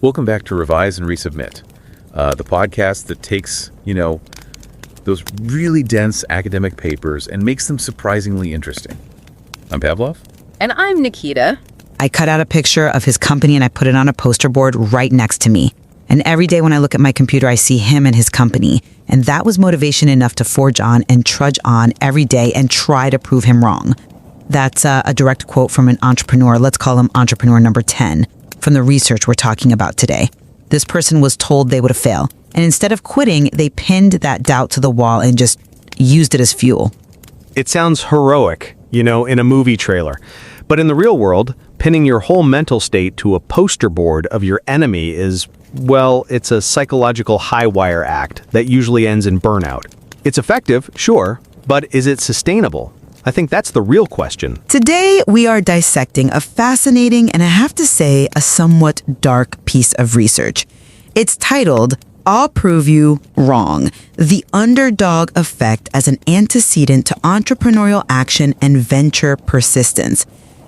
Welcome back to Revise and Resubmit, the podcast that takes, those really dense academic papers and makes them surprisingly interesting. I'm Pavlov. And I'm Nikita. I cut out a picture of his company and I put it on a poster board right next to me. And every day when I look at my computer, I see him and his company. And that was motivation enough to forge on and trudge on every day and try to prove him wrong. That's a direct quote from an entrepreneur. Let's call him entrepreneur number 10 from the research we're talking about today. This person was told they would fail. And instead of quitting, they pinned that doubt to the wall and just used it as fuel. It sounds heroic, in a movie trailer. But in the real world, pinning your whole mental state to a poster board of your enemy is, it's a psychological high wire act that usually ends in burnout. It's effective, sure, but is it sustainable? I think that's the real question. Today, we are dissecting a fascinating and I have to say a somewhat dark piece of research. It's titled, I'll Prove You Wrong, The Underdog Effect as an Antecedent to Entrepreneurial Action and Venture Persistence.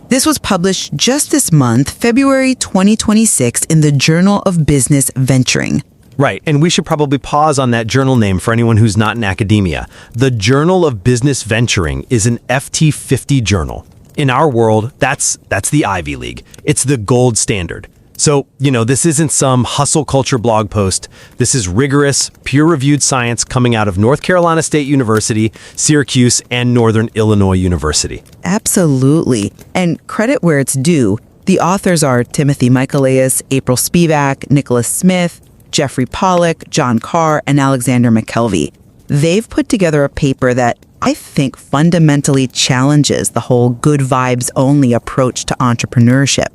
This was published just this month, February 2026, in the Journal of Business Venturing. Right, and we should probably pause on that journal name for anyone who's not in academia. The Journal of Business Venturing is an FT50 journal. In our world, that's the Ivy League. It's the gold standard. So, this isn't some hustle culture blog post. This is rigorous, peer-reviewed science coming out of North Carolina State University, Syracuse, and Northern Illinois University. Absolutely. And credit where it's due. The authors are Timothy Michaelis, April Spivack, Nicholas Smith, Jeffrey Pollack, John Carr, and Alexander McKelvie. They've put together a paper that I think fundamentally challenges the whole good vibes only approach to entrepreneurship.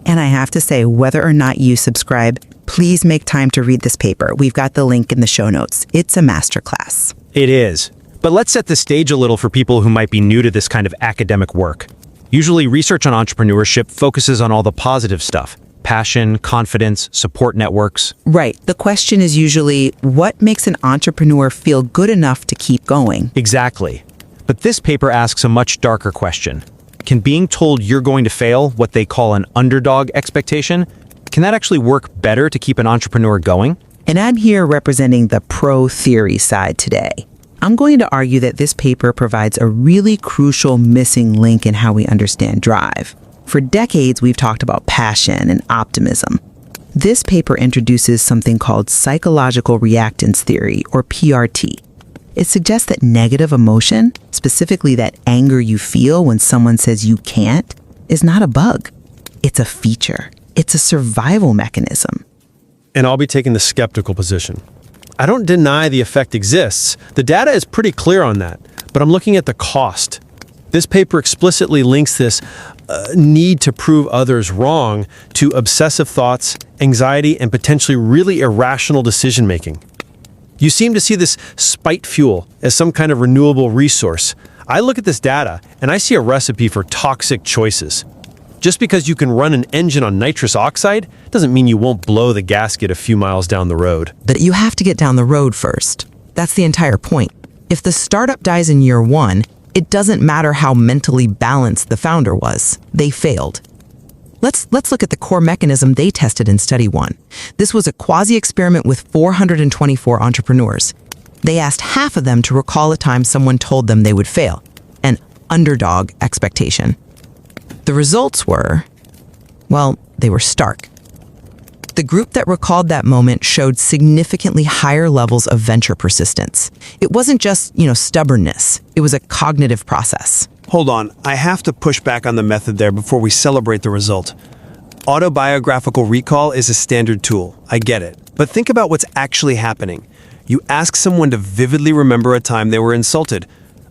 And I have to say, whether or not you subscribe, please make time to read this paper. We've got the link in the show notes. It's a masterclass. It is. But let's set the stage a little for people who might be new to this kind of academic work. Usually, research on entrepreneurship focuses on all the positive stuff. Passion, confidence, support networks. Right. The question is usually, what makes an entrepreneur feel good enough to keep going? Exactly. But this paper asks a much darker question. Can being told you're going to fail, what they call an underdog expectation, can that actually work better to keep an entrepreneur going? And I'm here representing the pro-theory side today. I'm going to argue that this paper provides a really crucial missing link in how we understand drive. For decades, we've talked about passion and optimism. This paper introduces something called psychological reactance theory, or PRT. It suggests that negative emotion, specifically that anger you feel when someone says you can't, is not a bug. It's a feature. It's a survival mechanism. And I'll be taking the skeptical position. I don't deny the effect exists. The data is pretty clear on that, but I'm looking at the cost. This paper explicitly links this need to prove others wrong to obsessive thoughts, anxiety, and potentially really irrational decision-making. You seem to see this spite fuel as some kind of renewable resource. I look at this data, and I see a recipe for toxic choices. Just because you can run an engine on nitrous oxide doesn't mean you won't blow the gasket a few miles down the road. But you have to get down the road first. That's the entire point. If the startup dies in year one, it doesn't matter how mentally balanced the founder was. They failed. Let's look at the core mechanism they tested in Study 1. This was a quasi-experiment with 424 entrepreneurs. They asked half of them to recall a time someone told them they would fail, an underdog expectation. The results were, they were stark. The group that recalled that moment showed significantly higher levels of venture persistence. It wasn't just, stubbornness. It was a cognitive process. Hold on, I have to push back on the method there before we celebrate the result. Autobiographical recall is a standard tool, I get it. But think about what's actually happening. You ask someone to vividly remember a time they were insulted.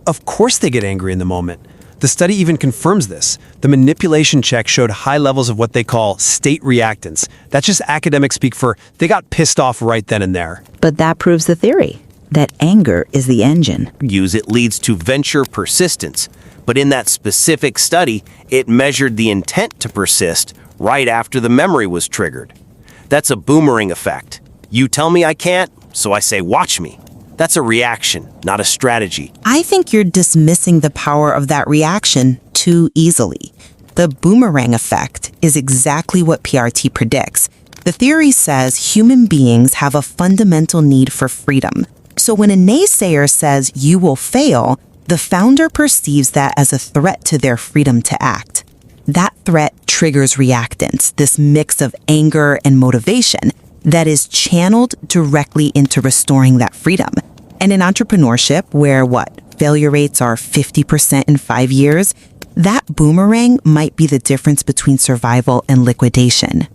Of course they get angry in the moment. The study even confirms this. The manipulation check showed high levels of what they call state reactance. That's just academic speak for they got pissed off right then and there. But that proves the theory, that anger is the engine. It leads to venture persistence. But in that specific study, it measured the intent to persist right after the memory was triggered. That's a boomerang effect. You tell me I can't, so I say watch me. That's a reaction, not a strategy. I think you're dismissing the power of that reaction too easily. The boomerang effect is exactly what PRT predicts. The theory says human beings have a fundamental need for freedom. So when a naysayer says you will fail, the founder perceives that as a threat to their freedom to act. That threat triggers reactance, this mix of anger and motivation that is channeled directly into restoring that freedom. And in entrepreneurship, where failure rates are 50% in 5 years, that boomerang might be the difference between survival and liquidation.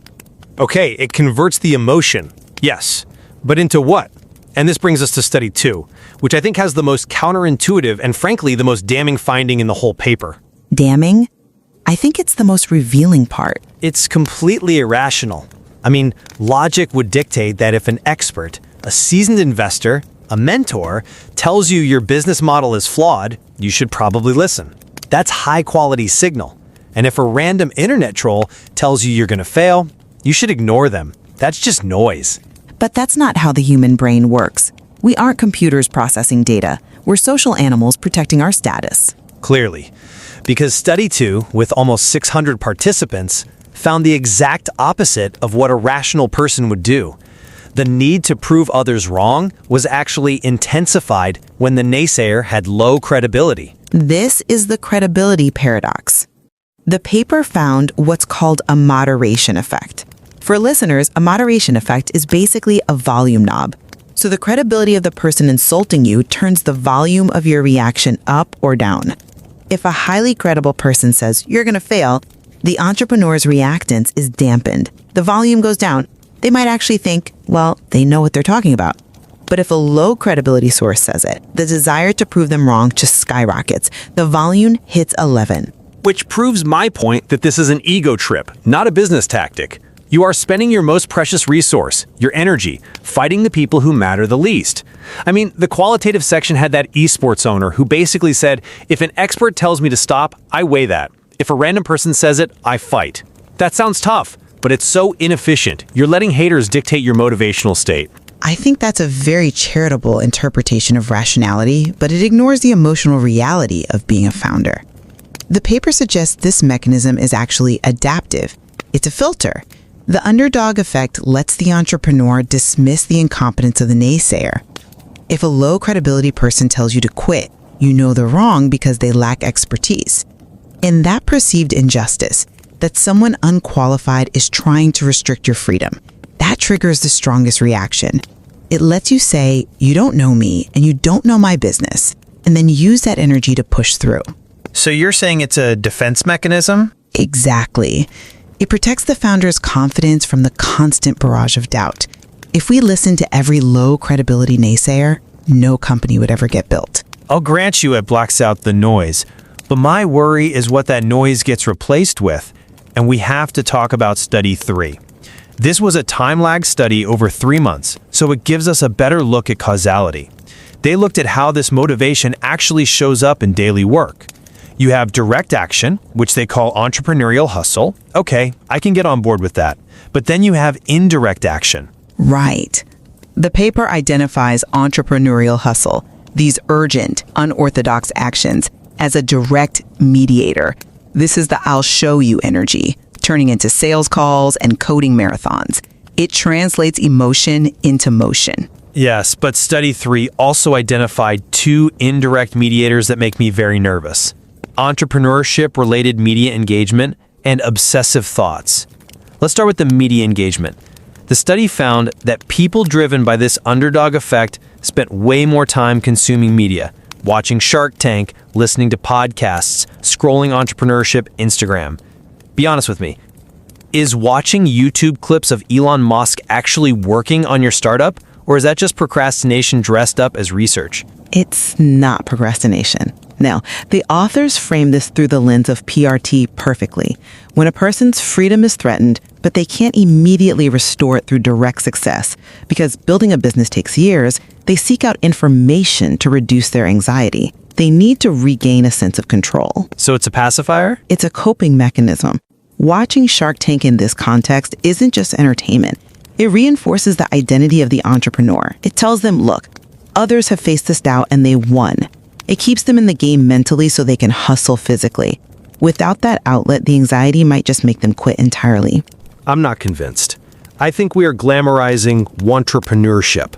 Okay, it converts the emotion. Yes. But into what? And this brings us to study 2, which I think has the most counterintuitive and frankly the most damning finding in the whole paper. Damning? I think it's the most revealing part. It's completely irrational. I mean, logic would dictate that if an expert, a seasoned investor, a mentor, tells you your business model is flawed, you should probably listen. That's high-quality signal. And if a random internet troll tells you you're going to fail, you should ignore them. That's just noise. But that's not how the human brain works. We aren't computers processing data. We're social animals protecting our status. Clearly. Because study 2, with almost 600 participants, found the exact opposite of what a rational person would do. The need to prove others wrong was actually intensified when the naysayer had low credibility. This is the credibility paradox. The paper found what's called a moderation effect. For listeners, a moderation effect is basically a volume knob. So the credibility of the person insulting you turns the volume of your reaction up or down. If a highly credible person says, you're going to fail, the entrepreneur's reactance is dampened. The volume goes down. They might actually think, well, they know what they're talking about. But if a low credibility source says it, the desire to prove them wrong just skyrockets. The volume hits 11. Which proves my point that this is an ego trip, not a business tactic. You are spending your most precious resource, your energy, fighting the people who matter the least. I mean, the qualitative section had that esports owner who basically said, if an expert tells me to stop, I weigh that. If a random person says it, I fight. That sounds tough, but it's so inefficient. You're letting haters dictate your motivational state. I think that's a very charitable interpretation of rationality, but it ignores the emotional reality of being a founder. The paper suggests this mechanism is actually adaptive. It's a filter. The underdog effect lets the entrepreneur dismiss the incompetence of the naysayer. If a low credibility person tells you to quit, you know they're wrong because they lack expertise. In that perceived injustice, that someone unqualified is trying to restrict your freedom, that triggers the strongest reaction. It lets you say, you don't know me and you don't know my business, and then use that energy to push through. So you're saying it's a defense mechanism? Exactly. It protects the founder's confidence from the constant barrage of doubt. If we listen to every low credibility naysayer, no company would ever get built. I'll grant you it blocks out the noise, but my worry is what that noise gets replaced with, and we have to talk about study 3. This was a time lag study over 3 months, so it gives us a better look at causality. They looked at how this motivation actually shows up in daily work. You have direct action, which they call entrepreneurial hustle. Okay, I can get on board with that. But then you have indirect action. Right. The paper identifies entrepreneurial hustle, these urgent, unorthodox actions, as a direct mediator. This is the I'll show you energy, turning into sales calls and coding marathons. It translates emotion into motion. Yes, but study 3 also identified 2 indirect mediators that make me very nervous. Entrepreneurship-related media engagement and obsessive thoughts. Let's start with the media engagement. The study found that people driven by this underdog effect spent way more time consuming media, watching Shark Tank, listening to podcasts, scrolling entrepreneurship Instagram. Be honest with me. Is watching YouTube clips of Elon Musk actually working on your startup, or is that just procrastination dressed up as research? It's not procrastination. Now, the authors frame this through the lens of PRT perfectly. When a person's freedom is threatened, but they can't immediately restore it through direct success, because building a business takes years, they seek out information to reduce their anxiety. They need to regain a sense of control. So it's a pacifier? It's a coping mechanism. Watching Shark Tank in this context isn't just entertainment. It reinforces the identity of the entrepreneur. It tells them, look, others have faced this doubt and they won. It keeps them in the game mentally so they can hustle physically. Without that outlet, the anxiety might just make them quit entirely. I'm not convinced. I think we are glamorizing entrepreneurship.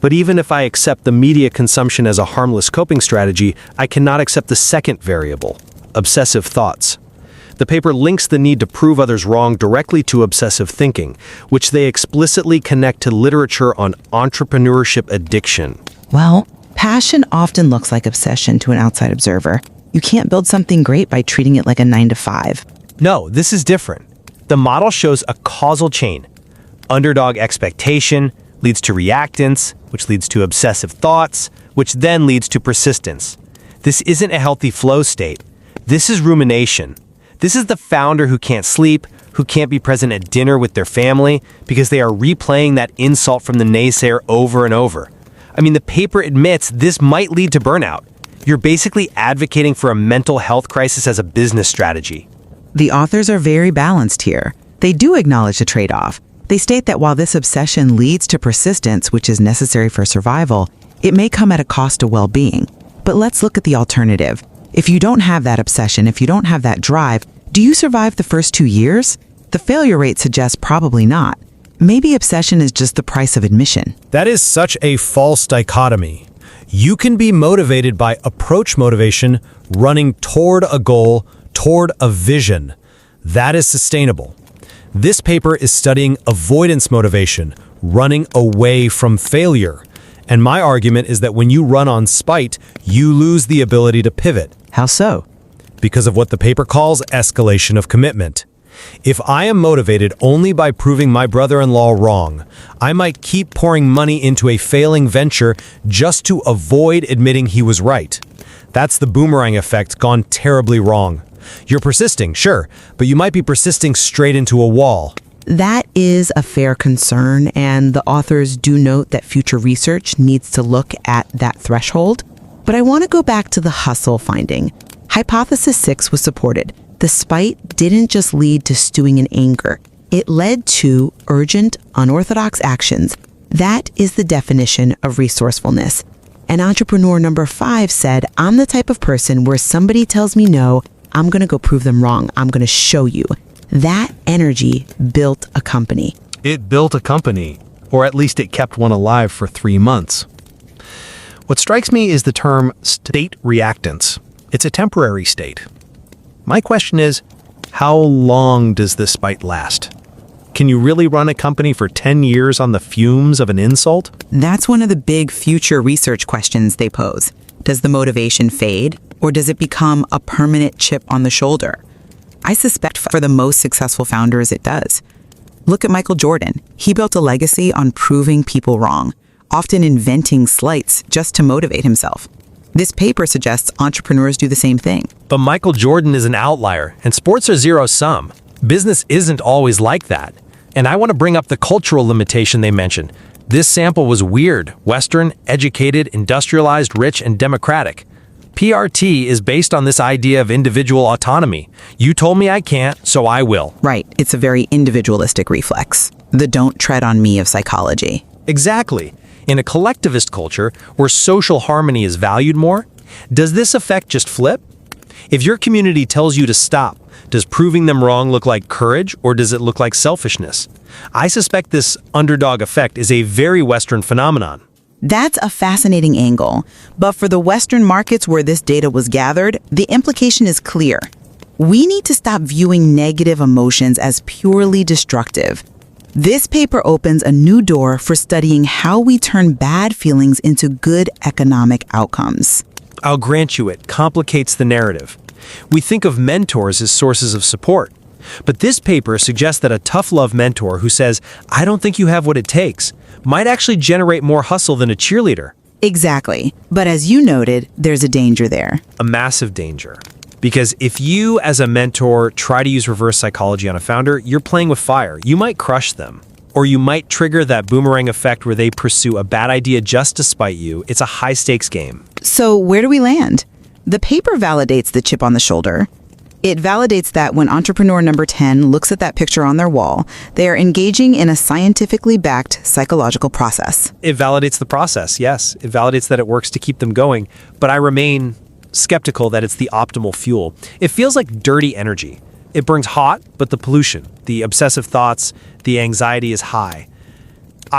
But even if I accept the media consumption as a harmless coping strategy, I cannot accept the second variable, obsessive thoughts. The paper links the need to prove others wrong directly to obsessive thinking, which they explicitly connect to literature on entrepreneurship addiction. Well, passion often looks like obsession to an outside observer. You can't build something great by treating it like a 9-to-5. No, this is different. The model shows a causal chain. Underdog expectation leads to reactance, which leads to obsessive thoughts, which then leads to persistence. This isn't a healthy flow state. This is rumination. This is the founder who can't sleep, who can't be present at dinner with their family because they are replaying that insult from the naysayer over and over. I mean, the paper admits this might lead to burnout. You're basically advocating for a mental health crisis as a business strategy. The authors are very balanced here. They do acknowledge the trade-off. They state that while this obsession leads to persistence, which is necessary for survival, it may come at a cost to well-being. But let's look at the alternative. If you don't have that obsession, if you don't have that drive, do you survive the first 2 years? The failure rate suggests probably not. Maybe obsession is just the price of admission. That is such a false dichotomy. You can be motivated by approach motivation, running toward a goal, toward a vision. That is sustainable. This paper is studying avoidance motivation, running away from failure. And my argument is that when you run on spite, you lose the ability to pivot. How so? Because of what the paper calls escalation of commitment. If I am motivated only by proving my brother-in-law wrong, I might keep pouring money into a failing venture just to avoid admitting he was right. That's the boomerang effect gone terribly wrong. You're persisting, sure, but you might be persisting straight into a wall. That is a fair concern, and the authors do note that future research needs to look at that threshold. But I want to go back to the hustle finding. Hypothesis 6 was supported. The spite didn't just lead to stewing in anger. It led to urgent, unorthodox actions. That is the definition of resourcefulness. And entrepreneur number 5 said, I'm the type of person where somebody tells me no, I'm going to go prove them wrong. I'm going to show you. That energy built a company. It built a company, or at least it kept one alive for 3 months. What strikes me is the term state reactance. It's a temporary state. My question is, how long does this spite last? Can you really run a company for 10 years on the fumes of an insult? That's one of the big future research questions they pose. Does the motivation fade, or does it become a permanent chip on the shoulder? I suspect for the most successful founders it does. Look at Michael Jordan. He built a legacy on proving people wrong, often inventing slights just to motivate himself. This paper suggests entrepreneurs do the same thing. But Michael Jordan is an outlier, and sports are zero-sum. Business isn't always like that. And I want to bring up the cultural limitation they mentioned. This sample was weird, Western, educated, industrialized, rich, and democratic. PRT is based on this idea of individual autonomy. You told me I can't, so I will. Right. It's a very individualistic reflex. The don't tread on me of psychology. Exactly. In a collectivist culture where social harmony is valued more, does this effect just flip? If your community tells you to stop, does proving them wrong look like courage or does it look like selfishness? I suspect this underdog effect is a very Western phenomenon. That's a fascinating angle. But for the Western markets where this data was gathered, the implication is clear. We need to stop viewing negative emotions as purely destructive. This paper opens a new door for studying how we turn bad feelings into good economic outcomes. I'll grant you it complicates the narrative. We think of mentors as sources of support. But this paper suggests that a tough love mentor who says, I don't think you have what it takes, might actually generate more hustle than a cheerleader. Exactly. But as you noted, there's a danger there. A massive danger. Because if you, as a mentor, try to use reverse psychology on a founder, you're playing with fire. You might crush them. Or you might trigger that boomerang effect where they pursue a bad idea just to spite you. It's a high-stakes game. So where do we land? The paper validates the chip on the shoulder. It validates that when entrepreneur number 10 looks at that picture on their wall, they are engaging in a scientifically backed psychological process. It validates the process, yes. It validates that it works to keep them going. But I remain skeptical that it's the optimal fuel. It feels like dirty energy. It burns hot, but the pollution, the obsessive thoughts, the anxiety is high.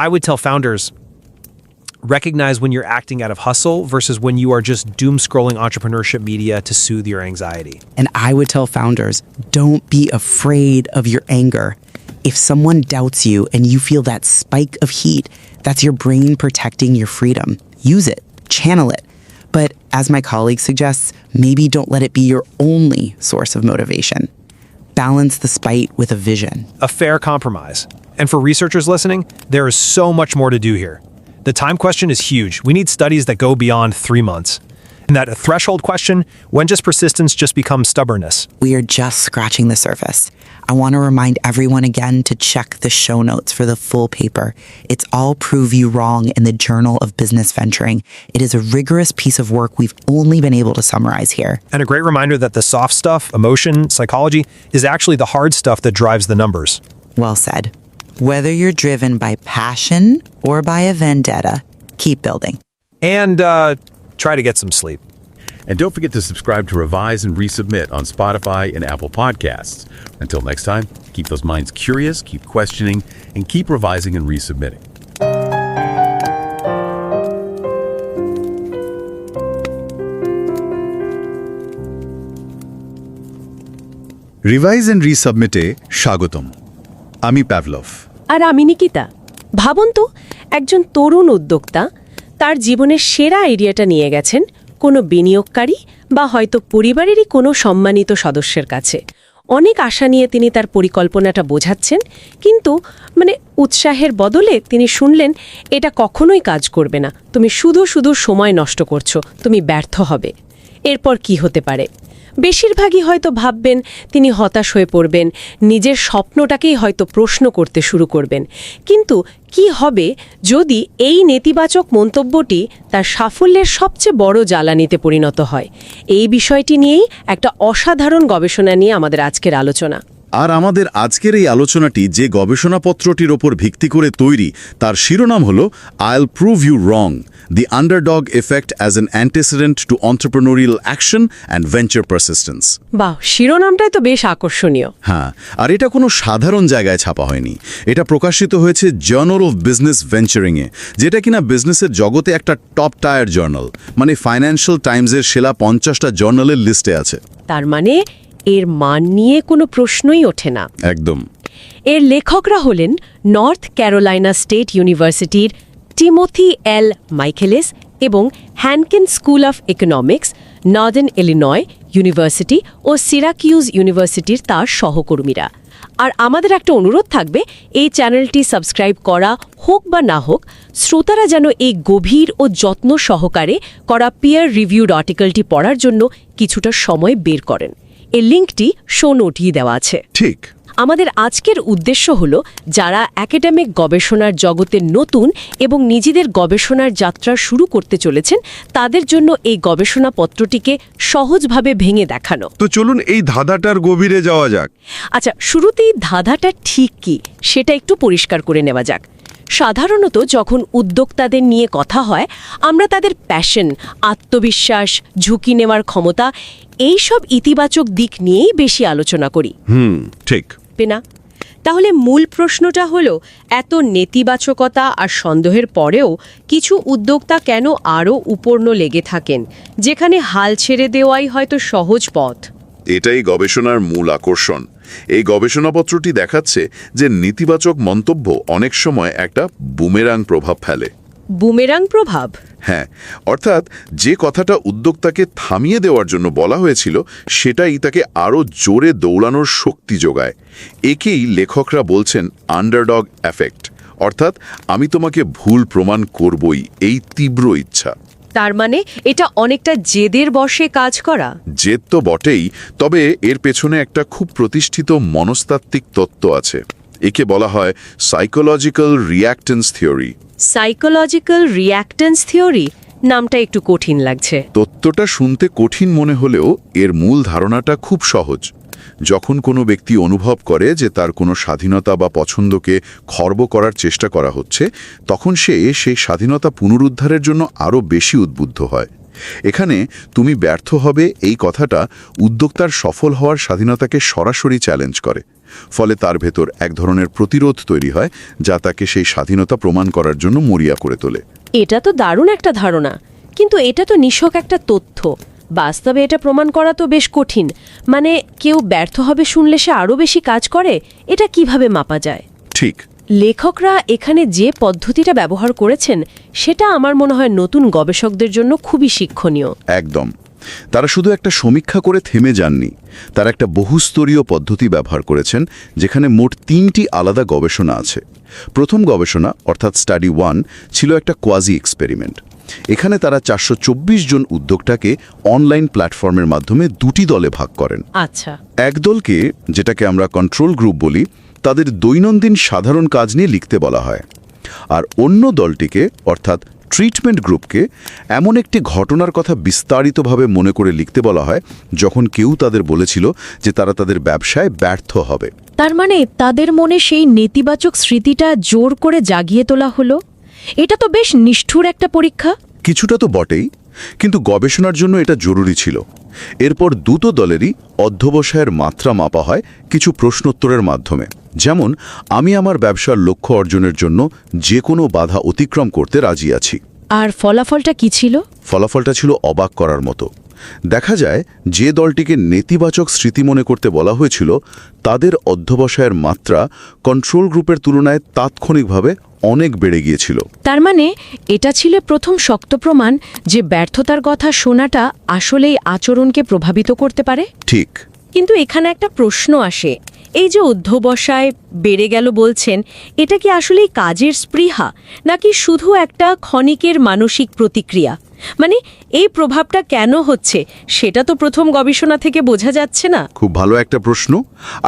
I would tell founders, recognize when you're acting out of hustle versus when you are just doom-scrolling entrepreneurship media to soothe your anxiety. And I would tell founders, don't be afraid of your anger. If someone doubts you and you feel that spike of heat, that's your brain protecting your freedom. Use it, channel it. But as my colleague suggests, maybe don't let it be your only source of motivation. Balance the spite with a vision. A fair compromise. And for researchers listening, there is so much more to do here. The time question is huge. We need studies that go beyond 3 months. And that threshold question, when does persistence just become stubbornness? We are just scratching the surface. I want to remind everyone again to check the show notes for the full paper. It's all Prove You Wrong in the Journal of Business Venturing. It is a rigorous piece of work we've only been able to summarize here. And a great reminder that the soft stuff, emotion, psychology, is actually the hard stuff that drives the numbers. Well said. Whether you're driven by passion or by a vendetta, keep building. And try to get some sleep. And don't forget to subscribe to Revise and Resubmit on Spotify and Apple Podcasts. Until next time, keep those minds curious, keep questioning, and keep revising and resubmitting. Revise and রিসাবমিটে স্বাগতম। আমি Pavlov. আর আমি নিকিতা। ভাবুন তো, একজন তরুণ উদ্যোক্তা তার জীবনের সেরা আইডিয়াটা নিয়ে গেছেন কোনো বিনিয়োগকারী বা হয়তো পরিবারেরই কোনো সম্মানিত সদস্যের কাছে। অনেক আশা নিয়ে তিনি তার পরিকল্পনাটা বোঝাচ্ছেন, কিন্তু উৎসাহের বদলে তিনি শুনলেন এটা কখনোই কাজ করবে না, তুমি শুধু শুধু সময় নষ্ট করছো, তুমি ব্যর্থ হবে। এরপর কি হতে পারে? বেশিরভাগই হয়তো ভাববেন তিনি হতাশ হয়ে পড়বেন, নিজের স্বপ্নটাকেই হয়তো প্রশ্ন করতে শুরু করবেন। কিন্তু কি হবে যদি এই নেতিবাচক মন্তব্যটি তার সাফল্যের সবচেয়ে বড় জ্বালানিতে পরিণত হয়? এই বিষয়টি নিয়েই একটা অসাধারণ গবেষণা নিয়ে আমাদের আজকের আলোচনা। আর আমাদের আজকের এই আলোচনাটি যে গবেষণাপত্রটির ওপর ভিত্তি করে তৈরি তার শিরোনাম হল I'll Prove You Wrong, The Underdog Effect as an Antecedent to Entrepreneurial Action and Venture Persistence। বাহ, শিরোনামটাই তো বেশ আকর্ষণীয়। হ্যাঁ, আর এটা কোনো সাধারণ জায়গায় ছাপা হয়নি। এটা প্রকাশিত হয়েছে জার্নাল অফ বিজনেস ভেঞ্চারিংয়ে, যেটা কিনা বিজনেসের জগতে একটা টপ টায়ার জার্নাল, মানে ফাইন্যান্সিয়াল টাইমসের সেরা 50টা জার্নালের লিস্টে আছে। তার মানে এর মান নিয়ে কোনো প্রশ্নই ওঠে না। একদম। এর লেখকরা হলেন নর্থ ক্যারোলাইনা স্টেট ইউনিভার্সিটির টিমোথি এল মাইকেলিস এবং Hanken School of Economics, Northern Illinois University ও সিরাকিউজ ইউনিভার্সিটির তার সহকর্মীরা। আর আমাদের একটা অনুরোধ থাকবে, এই চ্যানেলটি সাবস্ক্রাইব করা হোক বা না হোক, শ্রোতারা যেন এই গভীর ও যত্ন সহকারে করা পিয়ার রিভিউড আর্টিকেলটি পড়ার জন্য কিছুটা সময় বের করেন। এই লিঙ্কটি শো নোটেই দেওয়া আছে। ঠিক। আমাদের আজকের উদ্দেশ্য হল, যারা একাডেমিক গবেষণার জগতে নতুন এবং নিজেদের গবেষণার যাত্রা শুরু করতে চলেছেন, তাদের জন্য এই গবেষণাপত্রটিকে সহজভাবে ভেঙে দেখানো। তো চলুন এই ধাঁধাটার গভীরে যাওয়া যাক। আচ্ছা, শুরুতেই ধাঁধাটা ঠিক কি সেটা একটু পরিষ্কার করে নেওয়া যাক। সাধারণত যখন উদ্যোক্তাদের নিয়ে কথা হয়, আমরা তাদের প্যাশন, আত্মবিশ্বাস, ঝুঁকি নেওয়ার ক্ষমতা, এইসব ইতিবাচক দিক নিয়েই বেশি আলোচনা করি। ঠিক না? তাহলে মূল প্রশ্নটা হলো, এত নেতিবাচকতা আর সন্দেহের পরেও কিছু উদ্যোক্তা কেন আরও উপর্ণ লেগে থাকেন, যেখানে হাল ছেড়ে দেওয়াই হয়তো সহজ পথ? এটাই গবেষণার মূল আকর্ষণ। এই গবেষণাপত্রটি দেখাচ্ছে যে নেতিবাচক মন্তব্য অনেক সময় একটা বুমেরাং প্রভাব ফেলে। বুমেরাং প্রভাব? হ্যাঁ, অর্থাৎ যে কথাটা উদ্যোক্তাকে থামিয়ে দেওয়ার জন্য বলা হয়েছিল, সেটাই তাকে আরও জোরে দৌড়ানোর শক্তি যোগায়। একেই লেখকরা বলছেন আন্ডারডগ এফেক্ট, অর্থাৎ আমি তোমাকে ভুল প্রমাণ করবই, এই তীব্র ইচ্ছা। তার মানে এটা অনেকটা জেদের বশে কাজ করা। জেদ তো বটেই, তবে এর পেছনে একটা খুব প্রতিষ্ঠিত মনস্তাত্ত্বিক তত্ত্ব আছে। একে বলা হয় psychological reactance theory. Psychological reactance theory নামটা একটু কঠিন লাগছে। তত্ত্বটা শুনতে কঠিন মনে হলেও এর মূল ধারণাটা খুব সহজ। যখন কোনো ব্যক্তি অনুভব করে যে তার কোনো স্বাধীনতা বা পছন্দকে খর্ব করার চেষ্টা করা হচ্ছে, তখন সে সেই স্বাধীনতা পুনরুদ্ধারের জন্য আরও বেশি উদ্বুদ্ধ হয়। এখানে তুমি ব্যর্থ হবে এই কথাটা উদ্যোক্তার সফল হওয়ার স্বাধীনতাকে সরাসরি চ্যালেঞ্জ করে। ফলে তার ভেতর এক ধরনের প্রতিরোধ তৈরি হয় যা তাকে সেই স্বাধীনতা প্রমাণ করার জন্য মরিয়া করে তোলে। এটা তো দারুণ একটা ধারণা, কিন্তু এটা তো নিছক একটা তথ্য। বাস্তবে এটা প্রমাণ করা তো বেশ কঠিন। মানে কেউ ব্যর্থ হবে শুনলে সে আরও বেশি কাজ করে, এটা কিভাবে মাপা যায়? ঠিক। লেখকরা এখানে যে পদ্ধতিটা ব্যবহার করেছেন সেটা আমার মনে হয় নতুন গবেষকদের জন্য খুবই শিক্ষণীয়। একদম। তারা শুধু একটা সমীক্ষা করে থেমে যাননি, তারা একটা বহুস্তরীয় পদ্ধতি ব্যবহার করেছেন যেখানে মোট 3টি আলাদা গবেষণা আছে। প্রথম গবেষণা অর্থাৎ স্টাডি 1 ছিল একটা কোয়াজি এক্সপেরিমেন্ট। এখানে তারা 424 জন উদ্যোক্তাকে অনলাইন প্ল্যাটফর্মের মাধ্যমে 2টি দলে ভাগ করেন। আচ্ছা। এক দলকে, যেটাকে আমরা কন্ট্রোল গ্রুপ বলি, তাদের দৈনন্দিন সাধারণ কাজ নিয়ে লিখতে বলা হয়। আর অন্য দলটিকে অর্থাৎ ট্রিটমেন্ট গ্রুপকে এমন একটি ঘটনার কথা বিস্তারিতভাবে মনে করে লিখতে বলা হয় যখন কেউ তাদের বলেছিল যে তারা তাদের ব্যবসায় ব্যর্থ হবে। তার মানে তাদের মনে সেই নেতিবাচক স্মৃতিটা জোর করে জাগিয়ে তোলা হলো। এটা তো বেশ নিষ্ঠুর একটা পরীক্ষা। কিছুটা তো বটেই, কিন্তু গবেষণার জন্য এটা জরুরি ছিল। এরপর দুটো দলেরই অধ্যবসায়ের মাত্রা মাপা হয় কিছু প্রশ্নোত্তরের মাধ্যমে, যেমন আমি আমার ব্যবসার লক্ষ্য অর্জনের জন্য যে কোনো বাধা অতিক্রম করতে রাজি আছি। আর ফলাফলটা কি ছিল? ফলাফলটা ছিল অবাক করার মতো। দেখা যায় যে দলটিকে নেতিবাচক স্মৃতি মনে করতে বলা হয়েছিল তাদের অধ্যবসায়ের মাত্রা কন্ট্রোল গ্রুপের তুলনায় তাৎক্ষণিকভাবে অনেক বেড়ে গিয়েছিল। তার মানে এটা ছিল প্রথম শক্ত প্রমাণ যে ব্যর্থতার কথা শোনাটা আসলেই আচরণকে প্রভাবিত করতে পারে। ঠিক। কিন্তু এখানে একটা প্রশ্ন আসে, এই যে অধ্যবসায় বেড়ে গেল বলছেন, এটা কি আসলেই কাজের স্পৃহা নাকি শুধু একটা ক্ষণিকের মানসিক প্রতিক্রিয়া? মানে এই প্রভাবটা কেন হচ্ছে সেটা তো প্রথম গবেষণা থেকে বোঝা যাচ্ছে না। খুব ভালো একটা প্রশ্ন।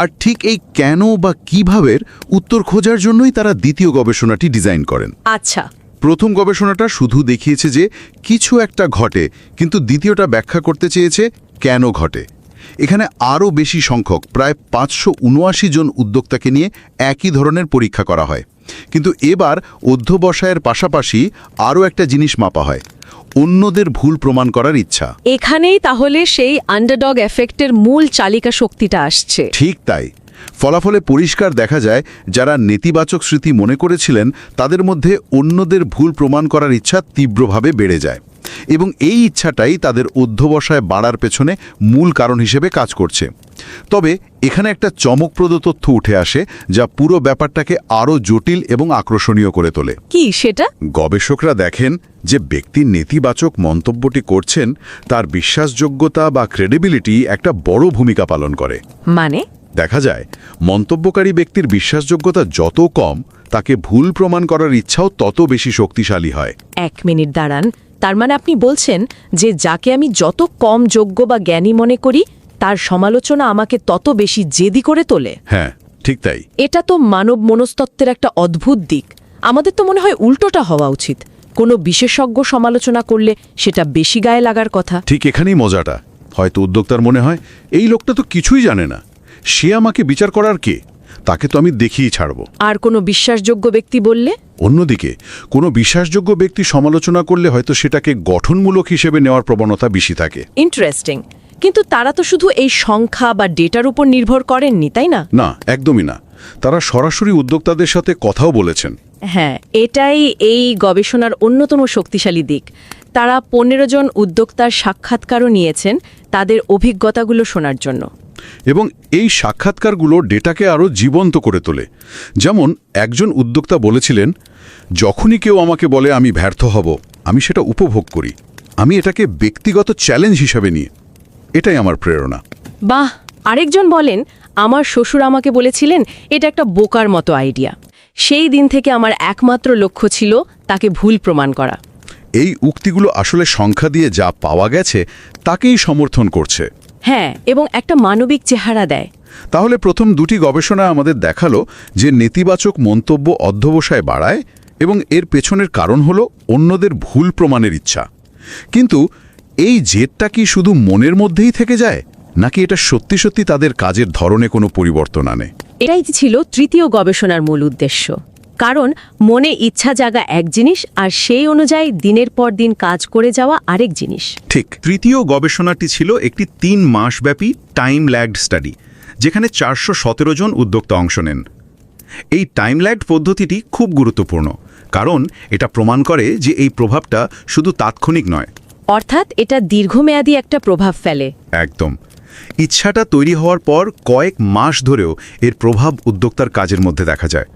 আর ঠিক এই কেন বা কিভাবের উত্তর খোঁজার জন্যই তারা দ্বিতীয় গবেষণাটি ডিজাইন করেন। আচ্ছা। প্রথম গবেষণাটা শুধু দেখিয়েছে যে কিছু একটা ঘটে, কিন্তু দ্বিতীয়টা ব্যাখ্যা করতে চেয়েছে কেন ঘটে। এখানে আরও বেশি সংখ্যক প্রায় 579 জন উদ্যোক্তাকে নিয়ে একই ধরনের পরীক্ষা করা হয়। কিন্তু এবার অধ্যবসায়ের পাশাপাশি আরও একটা জিনিস মাপা হয়, অন্যদের ভুল প্রমাণ করার ইচ্ছা। এখানেই তাহলে সেই আন্ডারডগ এফেক্টের মূল চালিকা শক্তিটা আসছে। ঠিক তাই। ফলাফলে পরিষ্কার দেখা যায় যারা নেতিবাচক স্মৃতি মনে করেছিলেন তাদের মধ্যে অন্যদের ভুল প্রমাণ করার ইচ্ছা তীব্রভাবে বেড়ে যায়, এবং এই ইচ্ছাটাই তাদের অধ্যবসায় বাড়ার পেছনে মূল কারণ হিসেবে কাজ করছে। তবে এখানে একটা চমকপ্রদ তথ্য উঠে আসে যা পুরো ব্যাপারটাকে আরও জটিল এবং আকর্ষণীয় করে তোলে। কি সেটা? গবেষকরা দেখেন যে ব্যক্তি নেতিবাচক মন্তব্যটি করছেন তার বিশ্বাসযোগ্যতা বা ক্রেডিবিলিটি একটা বড় ভূমিকা পালন করে। মানে দেখা যায় মন্তব্যকারী ব্যক্তির বিশ্বাসযোগ্যতা যত কম, তাকে ভুল প্রমাণ করার ইচ্ছাও তত বেশি শক্তিশালী হয়। 1 মিনিট দাঁড়ান, তার মানে আপনি বলছেন যে যাকে আমি যত কম যোগ্য বা জ্ঞানী মনে করি তার সমালোচনা আমাকে তত বেশি জেদি করে তোলে? হ্যাঁ, ঠিক তাই। এটা তো মানব মনস্তত্ত্বের একটা অদ্ভুত দিক। আমাদের তো মনে হয় উল্টোটা হওয়া উচিত, কোনো বিশেষজ্ঞ সমালোচনা করলে সেটা বেশি গায়ে লাগার কথা। ঠিক এখানেই মজাটা। হয়তো উদ্যোক্তার মনে হয় এই লোকটা তো কিছুই জানে না, সে আমাকে বিচার করার কে, তাকে তো আমি দেখিয়ে ছাড়ব। আর কোনো বিশ্বাসযোগ্য ব্যক্তি বললে? অন্যদিকে কোনো বিশ্বাসযোগ্য ব্যক্তি সমালোচনা করলে হয়তো সেটাকে গঠনমূলক হিসেবে নেওয়ার প্রবণতা বেশি থাকে। ইন্টারেস্টিং। কিন্তু তারা তো শুধু এই সংখ্যা বা ডেটার উপর নির্ভর করেননি, তাই না? না, একদমই না। তারা সরাসরি উদ্যোক্তাদের সাথে কথাও বলেছেন। হ্যাঁ, এটাই এই গবেষণার অন্যতম শক্তিশালী দিক। তারা 15 জন উদ্যোক্তার সাক্ষাৎকারও নিয়েছেন তাদের অভিজ্ঞতাগুলো শোনার জন্য। এবং এই সাক্ষাৎকারগুলো ডেটাকে আরও জীবন্ত করে তোলে। যেমন একজন উদ্যোক্তা বলেছিলেন, যখনই কেউ আমাকে বলে আমি ব্যর্থ হব, আমি সেটা উপভোগ করি। আমি এটাকে ব্যক্তিগত চ্যালেঞ্জ হিসাবে নিই। এটাই আমার প্রেরণা। বাহ। আরেকজন বলেন, আমার শ্বশুর আমাকে বলেছিলেন এটা একটা বোকার মতো আইডিয়া। সেই দিন থেকে আমার একমাত্র লক্ষ্য ছিল তাকে ভুল প্রমাণ করা। এই উক্তিগুলো আসলে সংখ্যা দিয়ে যা পাওয়া গেছে তাকেই সমর্থন করছে। হ্যাঁ, এবং একটা মানবিক চেহারা দেয়। তাহলে প্রথম দুটি গবেষণা আমাদের দেখালো যে নেতিবাচক মন্তব্য অধ্যবসায় বাড়ায় এবং এর পেছনের কারণ হলো অন্যদের ভুল প্রমাণের ইচ্ছা। কিন্তু এই জেদটা কি শুধু মনের মধ্যেই থেকে যায়, নাকি এটা সত্যি সত্যি তাদের কাজের ধরনে কোনো পরিবর্তন আনে? এটাই ছিল তৃতীয় গবেষণার মূল উদ্দেশ্য। কারণ মনে ইচ্ছা জাগা এক জিনিস আর সেই অনুযায়ী দিনের পর দিন কাজ করে যাওয়া আরেক জিনিস। ঠিক। তৃতীয় গবেষণাটি ছিল একটি 3 মাসব্যাপী টাইম ল্যাগড স্টাডি, যেখানে 417 জন উদ্যোক্তা অংশ নেন। এই টাইম ল্যাগড পদ্ধতিটি খুব গুরুত্বপূর্ণ, কারণ এটা প্রমাণ করে যে এই প্রভাবটা শুধু তাৎক্ষণিক নয়, অর্থাৎ এটা দীর্ঘমেয়াদী একটা প্রভাব ফেলে। একদম। ইচ্ছাটা তৈরি হওয়ার পর কয়েক মাস ধরেও এর প্রভাব উদ্যোক্তার কাজের মধ্যে দেখা যায়।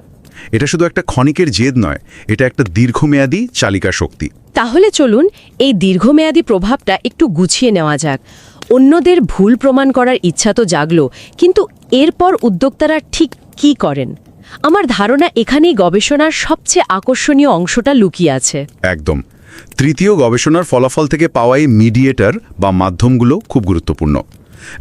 এটা শুধু একটা ক্ষণিকের জেদ নয়, এটা একটা দীর্ঘমেয়াদী চালিকা শক্তি। তাহলে চলুন এই দীর্ঘমেয়াদী প্রভাবটা একটু গুছিয়ে নেওয়া যাক। অন্যদের ভুল প্রমাণ করার ইচ্ছা তো জাগলো, কিন্তু এরপর উদ্যোক্তারা ঠিক কি করেন? আমার ধারণা এখানেই গবেষণার সবচেয়ে আকর্ষণীয় অংশটা লুকিয়ে আছে। একদম। তৃতীয় গবেষণার ফলাফল থেকে পাওয়া এই মিডিয়েটর বা মাধ্যমগুলো খুব গুরুত্বপূর্ণ।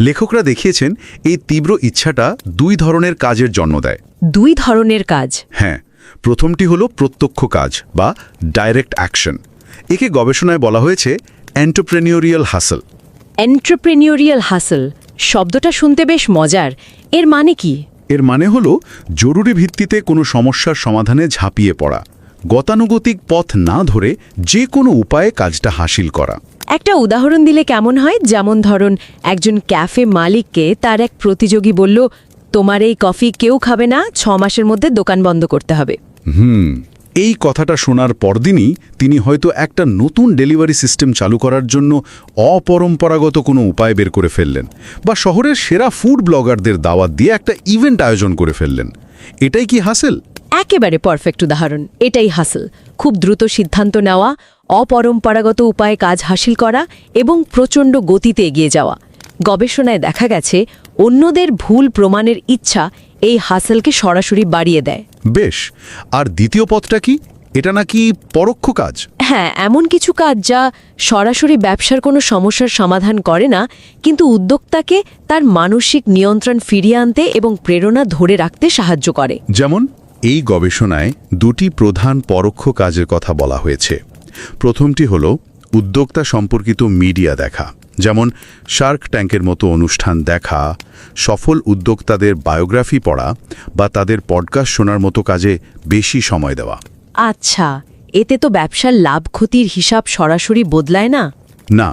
লেখকরা দেখিয়েছেন এই তীব্র ইচ্ছাটা 2 ধরনের কাজের জন্ম দেয়। 2 ধরনের কাজ? হ্যাঁ। প্রথমটি হলো প্রত্যক্ষ কাজ বা ডাইরেক্ট অ্যাকশন। একে গবেষণায় বলা হয়েছে এন্টারপ্রেনিউরিয়াল হাসল। এন্টারপ্রেনিউরিয়াল হাসল শব্দটা শুনতে বেশ মজার। এর মানে কি? এর মানে হলো জরুরি ভিত্তিতে কোনো সমস্যার সমাধানে ঝাঁপিয়ে পড়া, গতানুগতিক পথ না ধরে যে কোনো উপায়ে কাজটা হাসিল করা। একটা উদাহরণ দিলে কেমন হয়? যেমন ধরুন, একজন ক্যাফে মালিককে তার এক প্রতিযোগী বলল, তোমার এই কফি কেউ খাবে না, 6 মাসের মধ্যে দোকান বন্ধ করতে হবে। এই কথাটা শোনার পরদিনই তিনি হয়তো একটা নতুন ডেলিভারি সিস্টেম চালু করার জন্য অপরম্পরাগত কোনো উপায় বের করে ফেললেন, বা শহরের সেরা ফুড ব্লগারদের দাওয়াত দিয়ে একটা ইভেন্ট আয়োজন করে ফেললেন। এটাই কি হাসিল? একেবারে পারফেক্ট উদাহরণ। এটাই হাসিল। খুব দ্রুত সিদ্ধান্ত নেওয়া, অপরম্পরাগত উপায়ে কাজ হাসিল করা এবং প্রচণ্ড গতিতে এগিয়ে যাওয়া। গবেষণায় দেখা গেছে অন্যদের ভুল প্রমাণের ইচ্ছা এই হাসিলকে সরাসরি বাড়িয়ে দেয়। বেশ। আর দ্বিতীয় পথটা কি? এটা নাকি পরোক্ষ কাজ? হ্যাঁ, এমন কিছু কাজ যা সরাসরি ব্যবসার কোনো সমস্যার সমাধান করে না, কিন্তু উদ্যোক্তাকে তার মানসিক নিয়ন্ত্রণ ফিরিয়ে আনতে এবং প্রেরণা ধরে রাখতে সাহায্য করে। যেমন এই গবেষণায় 2টি প্রধান পরোক্ষ কাজের কথা বলা হয়েছে। প্রথমটি হলো উদ্যোক্তা সম্পর্কিত মিডিয়া দেখা, যেমন শার্ক ট্যাঙ্কের মতো অনুষ্ঠান দেখা, সফল উদ্যোক্তাদের বায়োগ্রাফি পড়া বা তাদের পডকাস্ট শোনার মতো কাজে বেশি সময় দেওয়া। আচ্ছা, এতে তো ব্যবসার লাভ ক্ষতির হিসাব সরাসরি বদলায় না? না,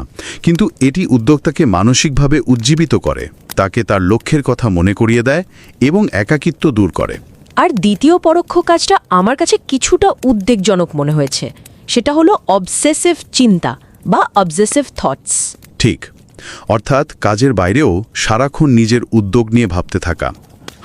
কিন্তু এটি উদ্যোক্তাকে মানসিকভাবে উজ্জীবিত করে, তাকে তার লক্ষ্যের কথা মনে করিয়ে দেয় এবং একাকিত্ব দূর করে। আর দ্বিতীয় পরোক্ষ কাজটা আমার কাছে কিছুটা উদ্বেগজনক মনে হয়েছে। সেটা হলো অবসেসিভ চিন্তা বা অবসেসিভ থটস। ঠিক। অর্থাৎ কাজের বাইরেও সারাক্ষণ নিজের উদ্যোগ নিয়ে ভাবতে থাকা,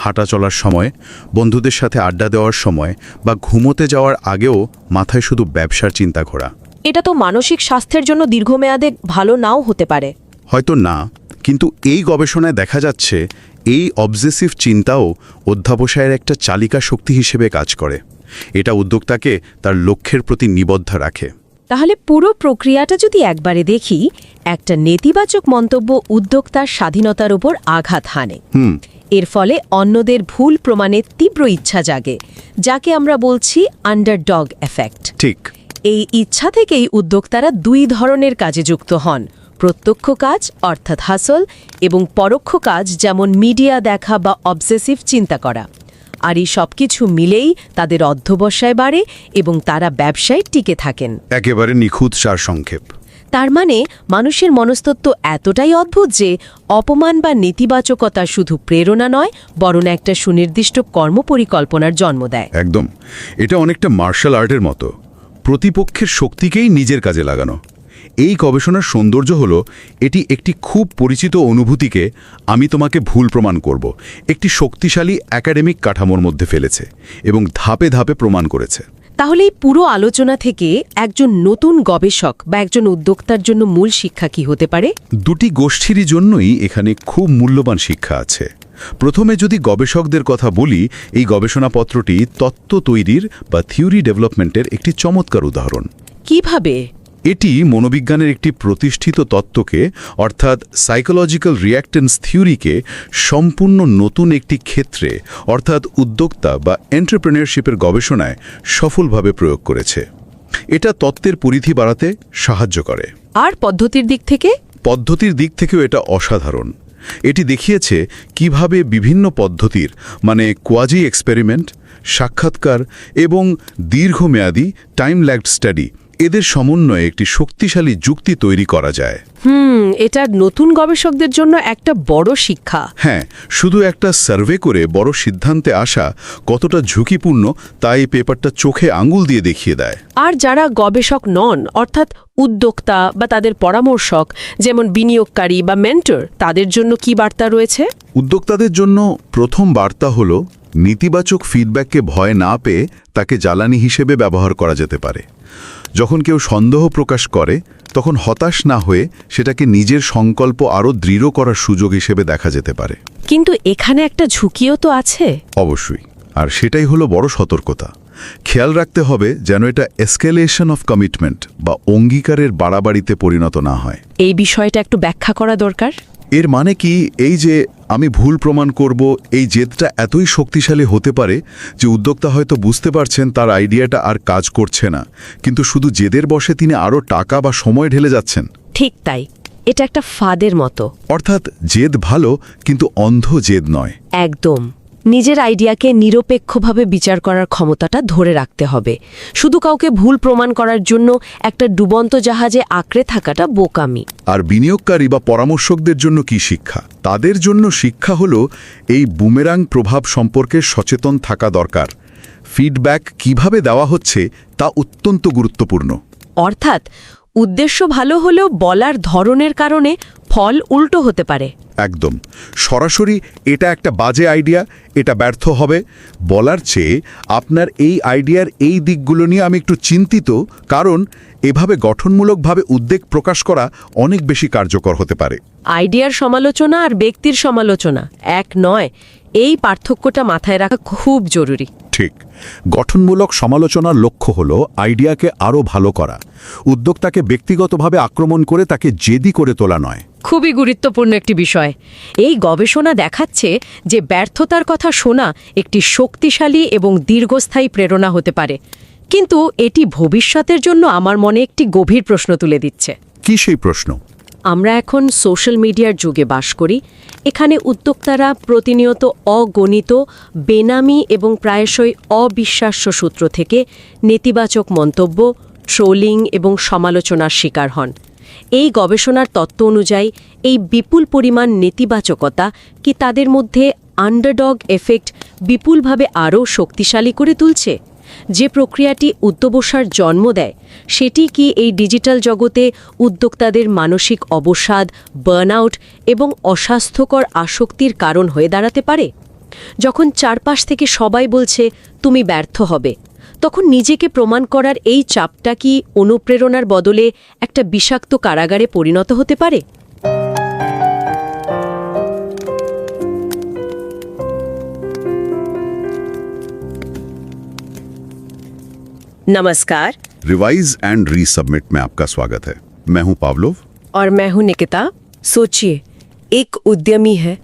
হাঁটা চলার সময়, বন্ধুদের সাথে আড্ডা দেওয়ার সময় বা ঘুমোতে যাওয়ার আগেও মাথায় শুধু ব্যবসার চিন্তা ঘোরা। এটা তো মানসিক স্বাস্থ্যের জন্য দীর্ঘমেয়াদে ভালো নাও হতে পারে। হয়তো না, কিন্তু এই গবেষণায় দেখা যাচ্ছে এই অবসেসিভ চিন্তাও অধ্যাবসায়ের একটা চালিকা শক্তি হিসেবে কাজ করে। এটা উদ্যোক্তাকে তার লক্ষ্যের প্রতি নিবদ্ধ রাখে। তাহলে পুরো প্রক্রিয়াটা যদি একবারে দেখি, একটা নেতিবাচক মন্তব্য উদ্যোক্তার স্বাধীনতার উপর আঘাত হানে। এর ফলে অন্যদের ভুল প্রমাণের তীব্র ইচ্ছা জাগে, যাকে আমরা বলছি আন্ডারডগ এফেক্ট। ঠিক। এই ইচ্ছা থেকেই উদ্যোক্তারা 2 ধরনের কাজে যুক্ত হন: প্রত্যক্ষ কাজ অর্থাৎ হাসল এবং পরোক্ষ কাজ যেমন মিডিয়া দেখা বা অবসেসিভ চিন্তা করা। আর এই সবকিছু মিলেই তাদের অধ্যবসায় বাড়ে এবং তারা ব্যবসায় টিকে থাকেন। একেবারে নিখুঁত সারসংক্ষেপ। তার মানে মানুষের মনস্তত্ত্ব এতটাই অদ্ভুত যে অপমান বা নেতিবাচকতা শুধু প্রেরণা নয়, বরং একটা সুনির্দিষ্ট কর্মপরিকল্পনার জন্ম দেয়। একদম। এটা অনেকটা মার্শাল আর্টের মতো, প্রতিপক্ষের শক্তিকেই নিজের কাজে লাগানো। এই গবেষণার সৌন্দর্য হলো এটি একটি খুব পরিচিত অনুভূতিকে আমি তোমাকে ভুল প্রমাণ করব একটি শক্তিশালী একাডেমিক কাঠামোর মধ্যে ফেলেছে এবং ধাপে ধাপে প্রমাণ করেছে। তাহলে এই পুরো আলোচনা থেকে একজন নতুন গবেষক বা একজন উদ্যোক্তার জন্য মূল শিক্ষা কি হতে পারে? 2টি গোষ্ঠীরই জন্যই এখানে খুব মূল্যবান শিক্ষা আছে। প্রথমে যদি গবেষকদের কথা বলি, এই গবেষণাপত্রটি তত্ত্ব তৈরির বা থিওরি ডেভেলপমেন্টের একটি চমৎকার উদাহরণ। কিভাবে? এটি মনোবিজ্ঞানের একটি প্রতিষ্ঠিত তত্ত্বকে অর্থাৎ সাইকোলজিক্যাল রিঅ্যাক্টেন্স থিওরিকে সম্পূর্ণ নতুন একটি ক্ষেত্রে অর্থাৎ উদ্যোক্তা বা এন্টারপ্রেনিউরশিপের গবেষণায় সফলভাবে প্রয়োগ করেছে। এটা তত্ত্বের পরিধি বাড়াতে সাহায্য করে। আর পদ্ধতির দিক থেকে? পদ্ধতির দিক থেকেও এটা অসাধারণ। এটি দেখিয়েছে কিভাবে বিভিন্ন পদ্ধতির মানে কোয়াজি এক্সপেরিমেন্ট, সাক্ষাৎকার এবং দীর্ঘমেয়াদী টাইম ল্যাগড স্টাডি এদের সমন্বয়ে একটি শক্তিশালী যুক্তি তৈরি করা যায়। এটা নতুন গবেষকদের জন্য একটা বড় শিক্ষা। হ্যাঁ, শুধু একটা সার্ভে করে বড় সিদ্ধান্তে আসা কতটা ঝুঁকিপূর্ণ তা এই পেপারটা চোখে আঙুল দিয়ে দেখিয়ে দেয়। আর যারা গবেষক নন, অর্থাৎ উদ্যোক্তা বা তাদের পরামর্শক, যেমন বিনিয়োগকারী বা মেন্টর, তাদের জন্য কি বার্তা রয়েছে? উদ্যোক্তাদের জন্য প্রথম বার্তা হল নেতিবাচক ফিডব্যাককে ভয় না পেয়ে তাকে জ্বালানি হিসেবে ব্যবহার করা যেতে পারে। যখন কেউ সন্দেহ প্রকাশ করে তখন হতাশ না হয়ে সেটাকে নিজের সংকল্প আরও দৃঢ় করার সুযোগ হিসেবে দেখা যেতে পারে। কিন্তু এখানে একটা ঝুঁকিও তো আছে। অবশ্যই, আর সেটাই হলো বড় সতর্কতা। খেয়াল রাখতে হবে যেন এটা এসকেলেশন অফ কমিটমেন্ট বা অঙ্গীকারের বাড়াবাড়িতে পরিণত না হয়। এই বিষয়টা একটু ব্যাখ্যা করা দরকার। এর মানে কি এই যে আমি ভুল প্রমাণ করব, এই জেদটা এতই শক্তিশালী হতে পারে যে উদ্যোক্তা হয়তো বুঝতে পারছেন তার আইডিয়াটা আর কাজ করছে না, কিন্তু শুধু জেদের বশে তিনি আরও টাকা বা সময় ঢেলে যাচ্ছেন। ঠিক তাই, এটা একটা ফাঁদের মতো। অর্থাৎ জেদ ভালো, কিন্তু অন্ধ জেদ নয়। একদম। নিজের আইডিয়াকে নিরপেক্ষভাবে বিচার করার ক্ষমতাটা ধরে রাখতে হবে। শুধু কাউকে ভুল প্রমাণ করার জন্য একটা ডুবন্ত জাহাজে আঁকড়ে থাকাটা বোকামি। আর বিনিয়োগকারী বা পরামর্শকদের জন্য কি শিক্ষা? তাদের জন্য শিক্ষা হলো এই বুমেরাং প্রভাব সম্পর্কে সচেতন থাকা দরকার। ফিডব্যাক কিভাবে দেওয়া হচ্ছে তা অত্যন্ত গুরুত্বপূর্ণ। অর্থাৎ উদ্দেশ্য ভালো হলেও বলার ধরনের কারণে ফল উল্টো হতে পারে। একদম। সরাসরি এটা একটা বাজে আইডিয়া, এটা ব্যর্থ হবে বলার চেয়ে আপনার এই আইডিয়ার এই দিকগুলো নিয়ে আমি একটু চিন্তিত, কারণ এভাবে গঠনমূলকভাবে উদ্বেগ প্রকাশ করা অনেক বেশি কার্যকর হতে পারে। আইডিয়ার সমালোচনা আর ব্যক্তির সমালোচনা এক নয়, এই পার্থক্যটা মাথায় রাখা খুব জরুরি। ঠিক। গঠনমূলক সমালোচনার লক্ষ্য হল আইডিয়াকে আরও ভালো করা, উদ্যোক্তাকে ব্যক্তিগতভাবে আক্রমণ করে তাকে জেদি করে তোলা নয়। খুবই গুরুত্বপূর্ণ একটি বিষয়। এই গবেষণা দেখাচ্ছে যে ব্যর্থতার কথা শোনা একটি শক্তিশালী এবং দীর্ঘস্থায়ী প্রেরণা হতে পারে, কিন্তু এটি ভবিষ্যতের জন্য আমার মনে একটি গভীর প্রশ্ন তুলে দিচ্ছে। কি সেই প্রশ্ন? আমরা এখন সোশ্যাল মিডিয়ার যুগে বাস করি। এখানে উদ্যোক্তারা প্রতিনিয়ত অগণিত, বেনামি এবং প্রায়শই অবিশ্বাস্য সূত্র থেকে নেতিবাচক মন্তব্য, ট্রোলিং এবং সমালোচনার শিকার হন। এই গবেষণার তত্ত্ব অনুযায়ী এই বিপুল পরিমাণ নেতিবাচকতা কি তাদের মধ্যে আন্ডারডগ এফেক্ট বিপুলভাবে আরও শক্তিশালী করে তুলছে? যে প্রক্রিয়াটি উদ্যোবসার জন্ম দেয়, সেটি কি এই ডিজিটাল জগতে উদ্যোক্তাদের মানসিক অবসাদ, বার্নআউট এবং অস্বাস্থ্যকর আসক্তির কারণ হয়ে দাঁড়াতে পারে? যখন চারপাশ থেকে সবাই বলছে তুমি ব্যর্থ হবে, তখন নিজেকে প্রমাণ করার এই চাপটা কি অনুপ্রেরণার বদলে একটা বিষাক্ত কারাগারে পরিণত হতে পারে? नमस्कार। रिवाइज एंड रीसबमिट में आपका स्वागत है। मैं हूं पावलोव और मैं हूं निकिता। सोचिए, एक उद्यमी है,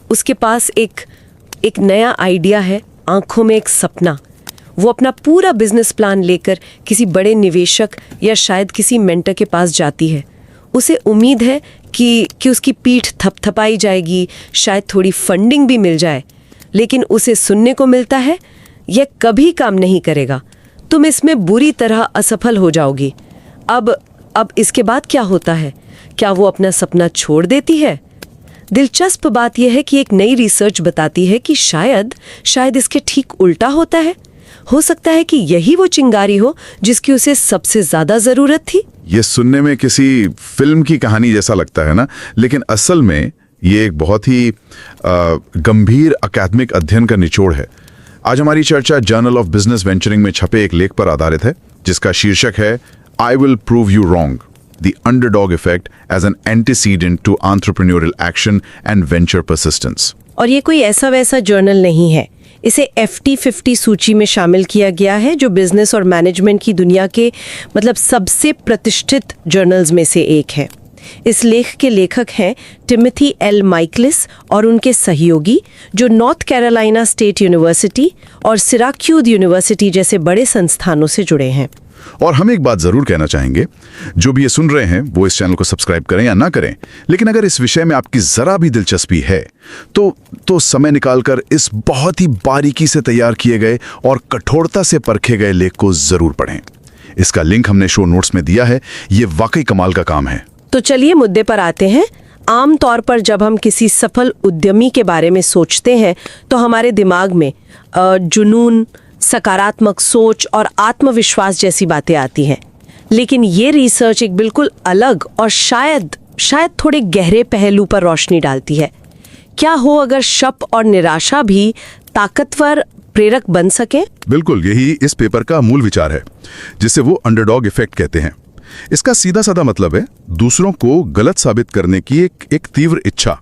उसके पास एक नया आइडिया है, आंखों में एक सपना। वो अपना पूरा बिजनेस प्लान लेकर किसी बड़े निवेशक या शायद किसी मेंटर के पास जाती है। उसे उम्मीद है कि उसकी पीठ थपथपाई जाएगी, शायद थोड़ी फंडिंग भी मिल जाए, लेकिन उसे सुनने को मिलता है यह कभी काम नहीं करेगा, तुम इसमें बुरी तरह असफल हो जाओगी। अब इसके बाद क्या होता है? क्या वो अपना सपना छोड़ देती है? दिलचस्प बात यह है कि एक नई रिसर्च बताती है कि शायद इसके ठीक उल्टा होता है। हो सकता है कि यही वो चिंगारी हो जिसकी उसे सबसे ज्यादा जरूरत थी। ये सुनने में किसी फिल्म की कहानी जैसा लगता है ना, लेकिन असल में ये एक बहुत ही गंभीर अकादमिक अध्ययन का निचोड़ है। आज हमारी चर्चा जर्नल ऑफ बिजनेस वेंचरिंग में छपे एक लेख पर आधारित है, जिसका शीर्षक है I will prove you wrong, the underdog effect as an antecedent to entrepreneurial action and venture persistence. और ये कोई ऐसा वैसा जर्नल नहीं है। इसे FT50 सूची में शामिल किया गया है, जो बिजनेस और मैनेजमेंट की दुनिया के सबसे प्रतिष्ठित जर्नल्स में से एक है। इस लेख के लेखक हैं टिमोथी एल माइकलिस और उनके सहयोगी, जो नॉर्थ कैरोलिना स्टेट यूनिवर्सिटी और सिराक्यूज यूनिवर्सिटी जैसे बड़े संस्थानों से जुड़े हैं। और हम एक बात जरूर कहना चाहेंगे, जो भी ये सुन रहे हैं वो इस चैनल को सब्सक्राइब करें या ना करें, लेकिन अगर इस विषय में आपकी जरा भी दिलचस्पी है तो समय निकालकर इस बहुत ही बारीकी से तैयार किए गए और कठोरता से परखे गए लेख को जरूर पढ़ें। इसका लिंक हमने शो नोट्स में दिया है। ये वाकई कमाल का काम है। तो चलिए मुद्दे पर आते हैं। आमतौर पर जब हम किसी सफल उद्यमी के बारे में सोचते हैं तो हमारे दिमाग में जुनून, सकारात्मक सोच और आत्मविश्वास जैसी बातें आती हैं। लेकिन ये रिसर्च एक बिल्कुल अलग और शायद थोड़े गहरे पहलू पर रोशनी डालती है। क्या हो अगर शक और निराशा भी ताकतवर प्रेरक बन सके? बिल्कुल, यही इस पेपर का मूल विचार है, जिसे वो अंडरडॉग इफेक्ट कहते हैं। इसका सीधा साधा मतलब है दूसरों को गलत साबित करने की एक तीव्र इच्छा।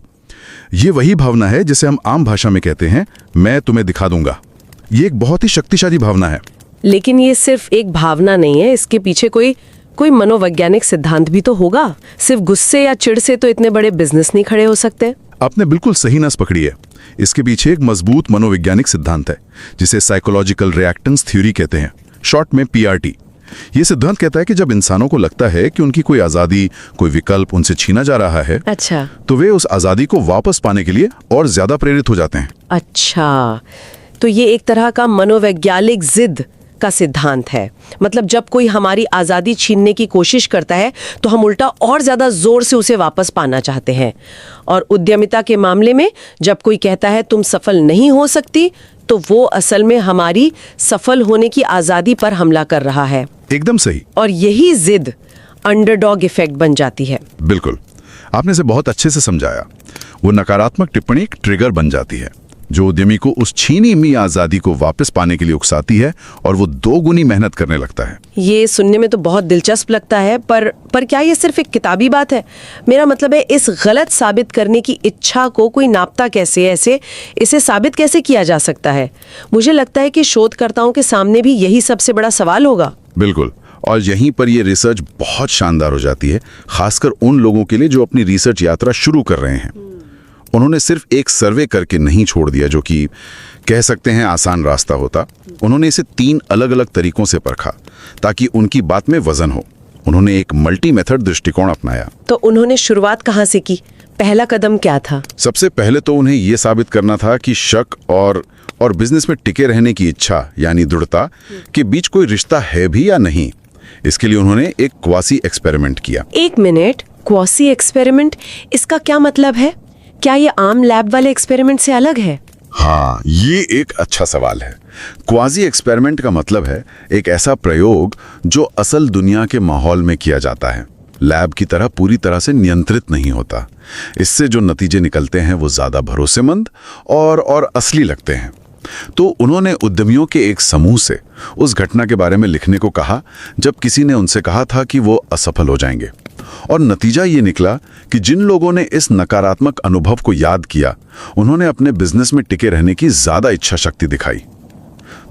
ये वही भावना है जिसे हम आम भाषा में कहते हैं, मैं तुम्हें दिखा दूंगा। ये एक बहुत ही शक्तिशाली भावना है। लेकिन ये सिर्फ एक भावना नहीं है, इसके पीछे कोई मनोवैज्ञानिक सिद्धांत भी तो होगा। सिर्फ गुस्से या चिढ़ से तो इतने बड़े बिजनेस नहीं खड़े हो सकते। आपने बिल्कुल सही नस पकड़ी है। इसके पीछे एक मजबूत मनोवैज्ञानिक सिद्धांत है जिसे साइकोलॉजिकल रिएक्टेंस थ्योरी कहते हैं, शॉर्ट में PRT। ये सिद्धांत कहता है कि जब इंसानों को लगता है कि उनकी कोई आजादी, कोई विकल्प उनसे छीना जा रहा है, अच्छा, तो वे उस आजादी को वापस पाने के लिए और ज्यादा प्रेरित हो जाते हैं। अच्छा, तो ये एक तरह का मनोवैज्ञानिक जिद का सिद्धांत है। मतलब जब कोई हमारी आजादी छीनने की कोशिश करता है तो हम उल्टा और ज्यादा जोर से उसे वापस पाना चाहते हैं। और उद्यमिता के मामले में जब कोई कहता है तुम सफल नहीं हो सकती, तो वो असल में हमारी सफल होने की आजादी पर हमला कर रहा है। एकदम सही। और यही जिद अंडरडॉग इफेक्ट बन जाती है। बिल्कुल, आपने इसे बहुत अच्छे से समझाया। वो नकारात्मक टिप्पणी एक ट्रिगर बन जाती है जो उद्यमी को उस छीनी हुई आजादी को वापस पाने के लिए उकसाती है और वो 2 गुनी मेहनत करने लगता है। ये सुनने में तो बहुत दिलचस्प लगता है, पर क्या ये सिर्फ एक किताबी बात है? मेरा मतलब है, इस गलत साबित करने की इच्छा को कोई नापता कैसे? इसे साबित कैसे किया जा सकता है? मुझे लगता है कि शोधकर्ताओं के सामने भी यही सबसे बड़ा सवाल होगा। बिल्कुल, और यहीं पर ये रिसर्च बहुत शानदार हो जाती है, खासकर उन लोगों के लिए जो अपनी रिसर्च यात्रा शुरू कर रहे हैं। उन्होंने सिर्फ एक सर्वे करके नहीं छोड़ दिया, जो कि कह सकते हैं आसान रास्ता होता। उन्होंने इसे 3 अलग अलग तरीकों से परखा ताकि उनकी बात में वजन हो। उन्होंने एक मल्टी मेथड दृष्टिकोण अपनाया। तो उन्होंने शुरुआत कहाँ से की? पहला कदम क्या था? सबसे पहले तो उन्हें यह साबित करना था कि शक और बिजनेस में टिके रहने की इच्छा यानी दृढ़ता के बीच कोई रिश्ता है भी या नहीं। इसके लिए उन्होंने एक क्वासी एक्सपेरिमेंट किया। 1 मिनट, क्वासी एक्सपेरिमेंट, इसका क्या मतलब है? क्या ये आम लैब वाले एक्सपेरिमेंट से अलग है? हाँ, ये एक अच्छा सवाल है। क्वाजी एक्सपेरिमेंट का मतलब है एक ऐसा प्रयोग जो असल दुनिया के माहौल में किया जाता है, लैब की तरह पूरी तरह से नियंत्रित नहीं होता। इससे जो नतीजे निकलते हैं वो ज्यादा भरोसेमंद और असली लगते हैं। तो उन्होंने उद्यमियों के एक समूह से उस घटना के बारे में लिखने को कहा जब किसी ने उनसे कहा था कि वो असफल हो जाएंगे। और नतीजा ये निकला कि जिन लोगों ने इस नकारात्मक अनुभव को याद किया, उन्होंने अपने बिजनेस में टिके रहने की ज्यादा इच्छा शक्ति दिखाई।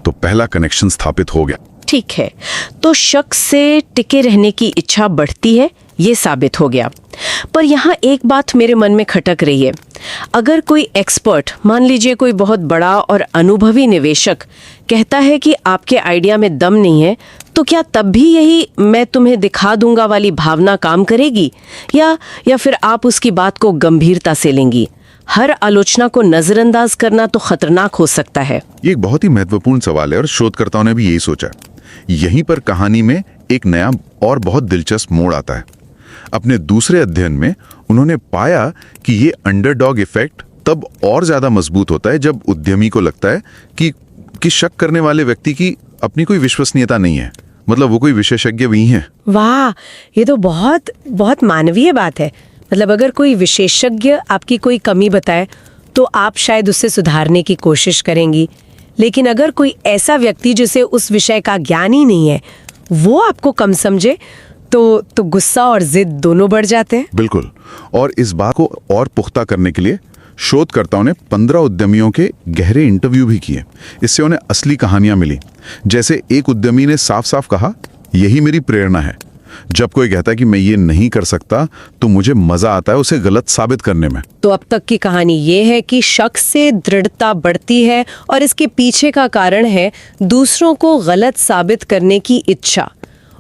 तो पहला कनेक्शन स्थापित हो गया। ठीक है, तो शक से टिके रहने की इच्छा बढ़ती है, ये साबित हो गया। पर यहाँ एक बात मेरे मन में खटक रही है। अगर कोई एक्सपर्ट, मान लीजिए कोई बहुत बड़ा और अनुभवी निवेशक, कहता है कि आपके आइडिया में दम नहीं है, तो क्या तब भी यही मैं तुम्हें दिखा दूंगा वाली भावना काम करेगी, या फिर आप उसकी बात को गंभीरता से लेंगी? हर आलोचना को नजरअंदाज करना तो खतरनाक हो सकता है। ये एक बहुत ही महत्वपूर्ण सवाल है और शोधकर्ताओं ने भी यही सोचा। यहीं पर कहानी में एक नया और बहुत दिलचस्प मोड़ आता है। अपने दूसरे अध्ययन में उन्होंने पाया कि ये अंडरडॉग इफेक्ट तब और ज्यादा मजबूत होता है जब उद्यमी को लगता है कि शक करने वाले व्यक्ति की अपनी कोई विश्वसनीयता नहीं है, मतलब वो कोई विशेषज्ञ भी है। वाह, ये तो बहुत बहुत मानवीय बात है। मतलब अगर कोई विशेषज्ञ आपकी कोई कमी बताए तो आप शायद उससे सुधारने की कोशिश करेंगी, लेकिन अगर कोई ऐसा व्यक्ति जिसे उस विषय का ज्ञान ही नहीं है वो आपको कम समझे तो गुस्सा और जिद दोनों बढ़ जाते हैं। बिल्कुल, और इस बात को और पुख्ता करने के लिए शोधकर्ताओं ने 15 उद्यमियों के गहरे इंटरव्यू भी किए। इससे उन्हें असली कहानियां मिली। जैसे एक उद्यमी ने साफ साफ कहा, यही मेरी प्रेरणा है। जब कोई कहता है कि मैं ये नहीं कर सकता तो मुझे मजा आता है उसे गलत साबित करने में। तो अब तक की कहानी ये है कि शक से दृढ़ता बढ़ती है और इसके पीछे का कारण है दूसरों को गलत साबित करने की इच्छा।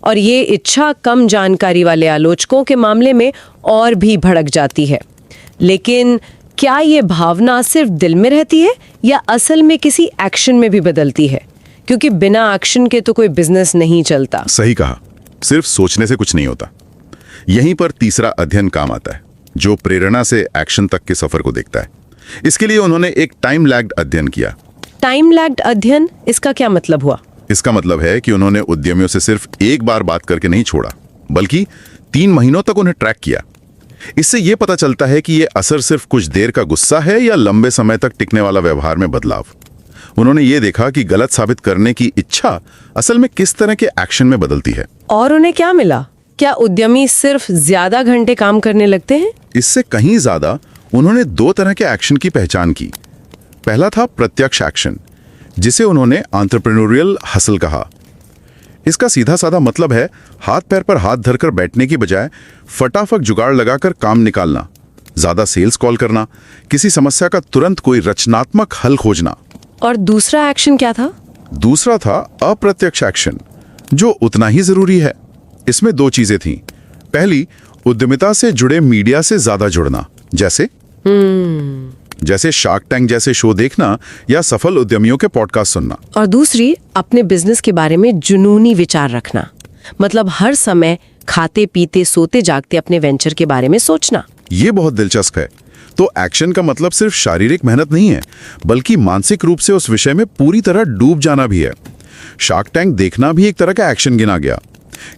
और ये इच्छा कम जानकारी वाले आलोचकों के मामले में और भी भड़क जाती है। लेकिन क्या ये भावना सिर्फ दिल में रहती है या असल में किसी एक्शन में भी बदलती है? क्योंकि बिना एक्शन के तो कोई बिजनेस नहीं चलता। सही कहा, सिर्फ सोचने से कुछ नहीं होता। यहीं पर तीसरा अध्ययन काम आता है, जो प्रेरणा से एक्शन तक के सफर को देखता है। इसके लिए उन्होंने एक टाइम लैग्ड अध्ययन किया। टाइम लैग्ड अध्ययन, इसका क्या मतलब हुआ? इसका मतलब है कि उन्होंने उद्यमियों से सिर्फ एक बार बात करके नहीं छोड़ा, बल्कि 3 महीनों तक उन्हें ट्रैक किया। इससे यह पता चलता है कि यह असर सिर्फ कुछ देर का गुस्सा है या लंबे समय तक टिकने वाला व्यवहार में बदलाव। उन्होंने ये देखा कि गलत साबित करने की इच्छा असल में किस तरह के एक्शन में बदलती है। और उन्हें क्या मिला? क्या उद्यमी सिर्फ ज्यादा घंटे काम करने लगते हैं? इससे कहीं ज्यादा उन्होंने 2 तरह के एक्शन की पहचान की। पहला था प्रत्यक्ष एक्शन, जिसे उन्होंने एंटरप्रेन्योरियल हसल कहा। इसका सीधा साधा मतलब है हाथ पैर पर हाथ धरकर बैठने की बजाय फटाफट जुगाड़ लगाकर काम निकालना, ज्यादा सेल्स कॉल करना, किसी समस्या का तुरंत कोई रचनात्मक हल खोजना। और दूसरा एक्शन क्या था? दूसरा था अप्रत्यक्ष एक्शन, जो उतना ही जरूरी है। इसमें 2 चीजें थीं। पहली, उद्यमिता से जुड़े मीडिया से ज्यादा जुड़ना, जैसे शार्क टैंक जैसे शो देखना या सफल उद्यमियों के पॉडकास्ट सुनना। और दूसरी, अपने बिजनेस के बारे में जुनूनी विचार रखना, मतलब हर समय खाते पीते सोते जागते अपने वेंचर के बारे में सोचना। ये बहुत दिलचस्प है। तो एक्शन का मतलब सिर्फ शारीरिक मेहनत नहीं है, बल्कि मानसिक रूप से उस विषय में पूरी तरह डूब जाना भी है। शार्क टैंक देखना भी एक तरह का एक्शन गिना गया।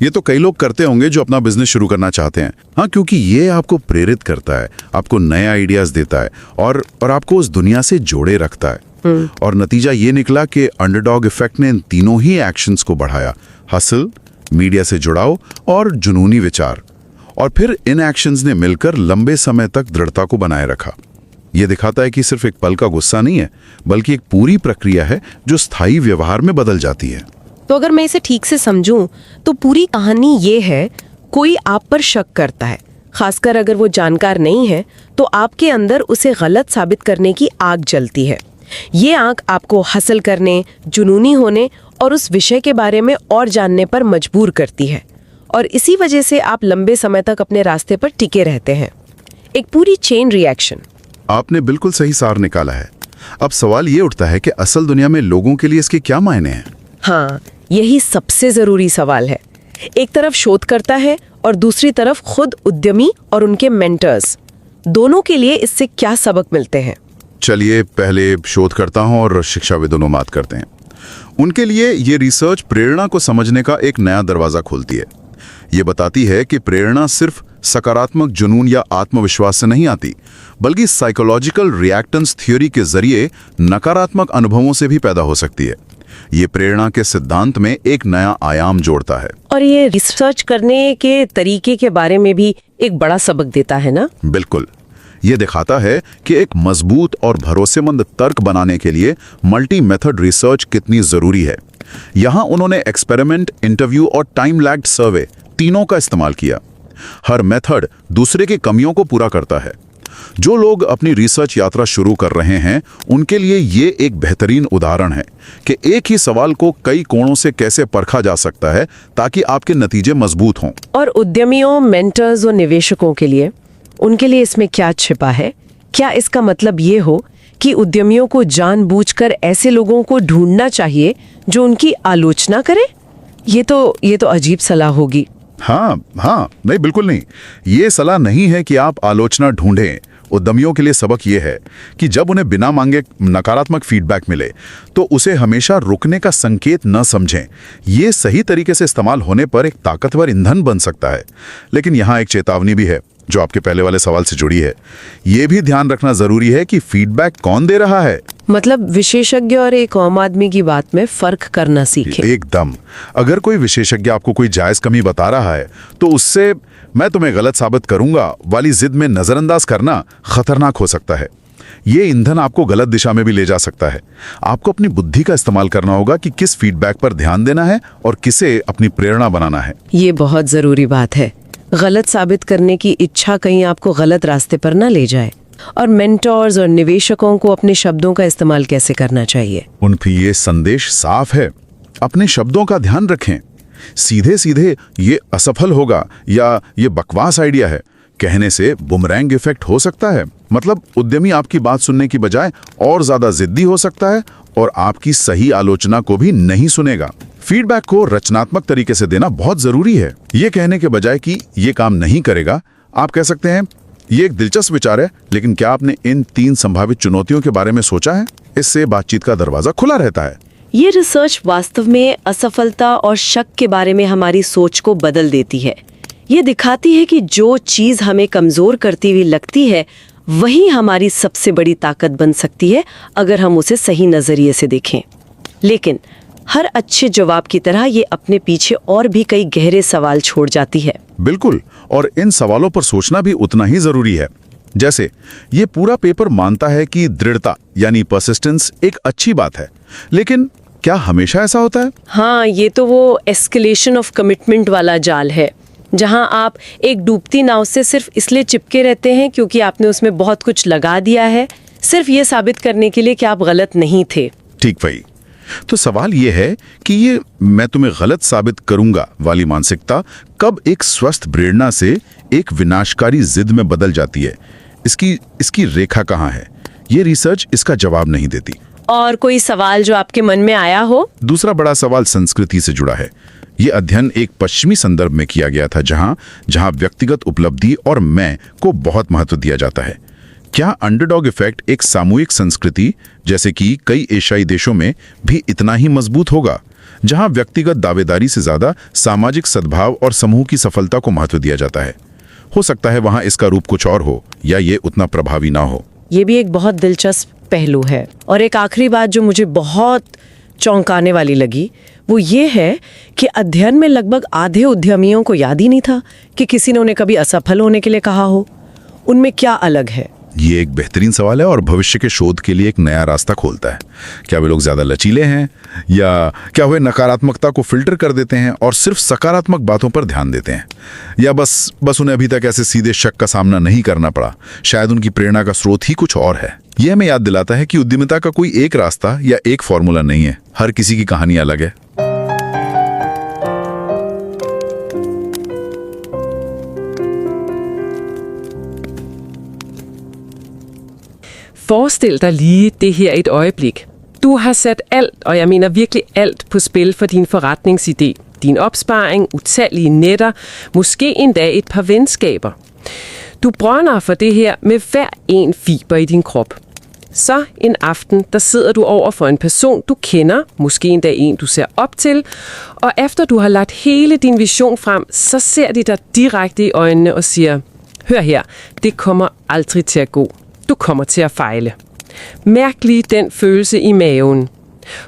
ये तो कई लोग करते होंगे जो अपना बिजनेस शुरू करना चाहते हैं। हाँ, क्योंकि ये आपको प्रेरित करता है, आपको नए आइडियाज देता है और आपको उस दुनिया से जोड़े रखता है। और नतीजा ये निकला कि अंडरडॉग इफेक्ट ने इन तीनों ही एक्शंस को बढ़ाया, हसल, मीडिया से जुड़ाव और जुनूनी विचार। और फिर इन एक्शंस ने मिलकर लंबे समय तक दृढ़ता को बनाए रखा। ये दिखाता है कि सिर्फ एक पल का गुस्सा नहीं है, बल्कि एक पूरी प्रक्रिया है जो स्थायी व्यवहार में बदल जाती है। तो अगर मैं इसे ठीक से समझूं तो पूरी कहानी ये है, कोई आप पर शक करता है, खासकर अगर वो जानकार नहीं है, तो आपके अंदर उसे गलत साबित करने की आग जलती है। ये आग आपको हासिल करने, जुनूनी होने और उस विषय के बारे में और जानने पर मजबूर करती है। और इसी वजह से आप लंबे समय तक अपने रास्ते पर टिके रहते हैं। एक पूरी चेन रिएक्शन। आपने बिल्कुल सही सार निकाला है। अब सवाल ये उठता है कि असल दुनिया में लोगों के लिए इसके क्या मायने हैं? हाँ, यही सबसे जरूरी सवाल है। एक तरफ शोधकर्ता है और दूसरी तरफ खुद उद्यमी और उनके मेंटर्स। दोनों के लिए इससे क्या सबक मिलते हैं? चलिए पहले शोधकर्ताओं और शिक्षाविदों को बात करते हैं। उनके लिए ये रिसर्च प्रेरणा को समझने का एक नया दरवाजा खोलती है। ये बताती है कि प्रेरणा सिर्फ सकारात्मक जुनून या आत्मविश्वास से नहीं आती, बल्कि साइकोलॉजिकल रिएक्टेंस थ्योरी के जरिए नकारात्मक अनुभवों से भी पैदा हो सकती है। ये प्रेरणा के सिद्धांत में एक नया आयाम जोड़ता है। और ये रिसर्च करने के तरीके के बारे में भी एक बड़ा सबक देता है ना? बिल्कुल। ये दिखाता है कि एक मजबूत और भरोसेमंद तर्क बनाने के लिए मल्टी मेथड रिसर्च कितनी जरूरी है। यहाँ उन्होंने एक्सपेरिमेंट, इंटरव्यू और टाइम लैग्ड सर्वे तीनों का इस्तेमाल किया। हर मेथड दूसरे की कमियों को पूरा करता है। जो लोग अपनी रिसर्च यात्रा शुरू कर रहे हैं, उनके लिए ये एक बेहतरीन उदाहरण है कि एक ही सवाल को कई कोणों से कैसे परखा जा सकता है ताकि आपके नतीजे मजबूत हों। और उद्यमियों, मेंटर्स और निवेशकों के लिए, उनके लिए इसमें क्या छिपा है? क्या इसका मतलब ये हो कि उद्यमियों को जानबूझकर ऐसे लोगों को ढूंढना चाहिए जो उनकी आलोचना करें? ये तो अजीब सलाह होगी। हाँ, नहीं, बिल्कुल नहीं। ये सलाह नहीं है कि आप आलोचना ढूंढें। उद्यमियों के लिए सबक ये है कि जब उन्हें बिना मांगे नकारात्मक फीडबैक मिले, तो उसे हमेशा रुकने का संकेत न समझें। ये सही तरीके से इस्तेमाल होने पर एक ताकतवर ईंधन बन सकता है। लेकिन यहाँ एक चेतावनी भी है जो आपके पहले वाले सवाल से जुड़ी है। ये भी ध्यान रखना जरूरी है कि फीडबैक कौन दे रहा है। मतलब विशेषज्ञ और एक आम आदमी की बात में फर्क करना सीखें। एकदम। अगर कोई विशेषज्ञ आपको कोई जायज कमी बता रहा है, तो उससे मैं तुम्हें गलत साबित करूंगा वाली जिद में नजरअंदाज करना खतरनाक हो सकता है। ये ईंधन आपको गलत दिशा में भी ले जा सकता है। आपको अपनी बुद्धि का इस्तेमाल करना होगा कि किस फीडबैक पर ध्यान देना है और किसे अपनी प्रेरणा बनाना है। ये बहुत जरूरी बात है। गलत साबित करने की इच्छा कहीं आपको गलत रास्ते पर ना ले जाए। और मेंटर्स और निवेशकों को अपने शब्दों का इस्तेमाल कैसे करना चाहिए? उन पे ये संदेश साफ है। अपने शब्दों का ध्यान रखें। सीधे सीधे ये असफल होगा या ये बकवास आइडिया है कहने से बुमरैंग इफेक्ट हो सकता है। मतलब उद्यमी आपकी बात सुनने की बजाय और ज्यादा जिद्दी हो सकता है और आपकी सही आलोचना को भी नहीं सुनेगा। फीडबैक को रचनात्मक तरीके से देना बहुत जरूरी है। ये कहने के बजाय कि ये काम नहीं करेगा, आप कह सकते हैं ये एक दिलचस्प विचार है, लेकिन क्या आपने इन 3 संभावित चुनौतियों के बारे में सोचा है? इससे बातचीत का दरवाजा खुला रहता है। ये रिसर्च वास्तव में असफलता और शक के बारे में हमारी सोच को बदल देती है। ये दिखाती है कि जो चीज हमें कमजोर करती हुई लगती है वही हमारी सबसे बड़ी ताकत बन सकती है अगर हम उसे सही नजरिए से देखें। लेकिन हर अच्छे जवाब की तरह ये अपने पीछे और भी कई गहरे सवाल छोड़ जाती है। बिल्कुल, और इन सवालों पर सोचना भी उतना ही जरूरी है। जैसे ये पूरा पेपर मानता है कि दृढ़ता यानी परसिस्टेंस एक अच्छी बात है, लेकिन क्या हमेशा ऐसा होता है? हाँ, ये तो वो एस्केलेशन ऑफ कमिटमेंट वाला जाल है, जहां आप एक डूबती नाव से सिर्फ इसलिए चिपके रहते हैं क्योंकि आपने उसमें बहुत कुछ लगा दिया है, सिर्फ ये साबित करने के लिए कि आप गलत नहीं थे। ठीक वही। तो सवाल ये है कि ये मैं तुम्हें गलत साबित करूंगा वाली मानसिकता कब एक स्वस्थ प्रेरणा से एक विनाशकारी जिद में बदल जाती है? इसकी रेखा कहाँ है? ये रिसर्च इसका जवाब नहीं देती। और कोई सवाल जो आपके मन में आया हो? दूसरा बड़ा सवाल संस्कृति से जुड़ा है। ये अध्ययन एक पश्चिमी संदर्भ में किया गया था, जहां व्यक्तिगत उपलब्धि और मैं को बहुत महत्व दिया जाता है। क्या अंडरडॉग इफेक्ट एक सामूहिक संस्कृति जैसे कि कई एशियाई देशों में भी इतना ही मजबूत होगा, जहां व्यक्तिगत दावेदारी से ज्यादा सामाजिक सद्भाव और समूह की सफलता को महत्व दिया जाता है? हो सकता है वहां इसका रूप कुछ और हो या ये उतना प्रभावी ना हो। ये भी एक बहुत दिलचस्प पहलू है। और एक आखिरी बात जो मुझे बहुत चौंकाने वाली लगी वो ये है कि अध्ययन में लगभग आधे उद्यमियों को याद ही नहीं था कि किसी ने उन्हें कभी असफल होने के लिए कहा हो। उनमें क्या अलग है? ये एक बेहतरीन सवाल है और भविष्य के शोध के लिए एक नया रास्ता खोलता है। क्या वे लोग ज्यादा लचीले हैं या क्या वे नकारात्मकता को फिल्टर कर देते हैं और सिर्फ सकारात्मक बातों पर ध्यान देते हैं, या बस उन्हें अभी तक ऐसे सीधे शक का सामना नहीं करना पड़ा? शायद उनकी प्रेरणा का स्रोत ही कुछ और है। यह हमें याद दिलाता है कि उद्यमिता का कोई एक रास्ता या एक फॉर्मूला नहीं है। हर किसी की कहानी अलग है। Forestil dig lige det her et øjeblik. Du har sat alt, og jeg mener virkelig alt, på spil for din forretningsidé. Din opsparing, utallige netter, måske endda et par venskaber. Du brænder for det her med hver en fiber i din krop. Så en aften, der sidder du over for en person, du kender, måske endda en, du ser op til, og efter du har lagt hele din vision frem, så ser de dig direkte i øjnene og siger, hør her, det kommer aldrig til at gå. Du kommer til at fejle. Mærk lige den følelse i maven.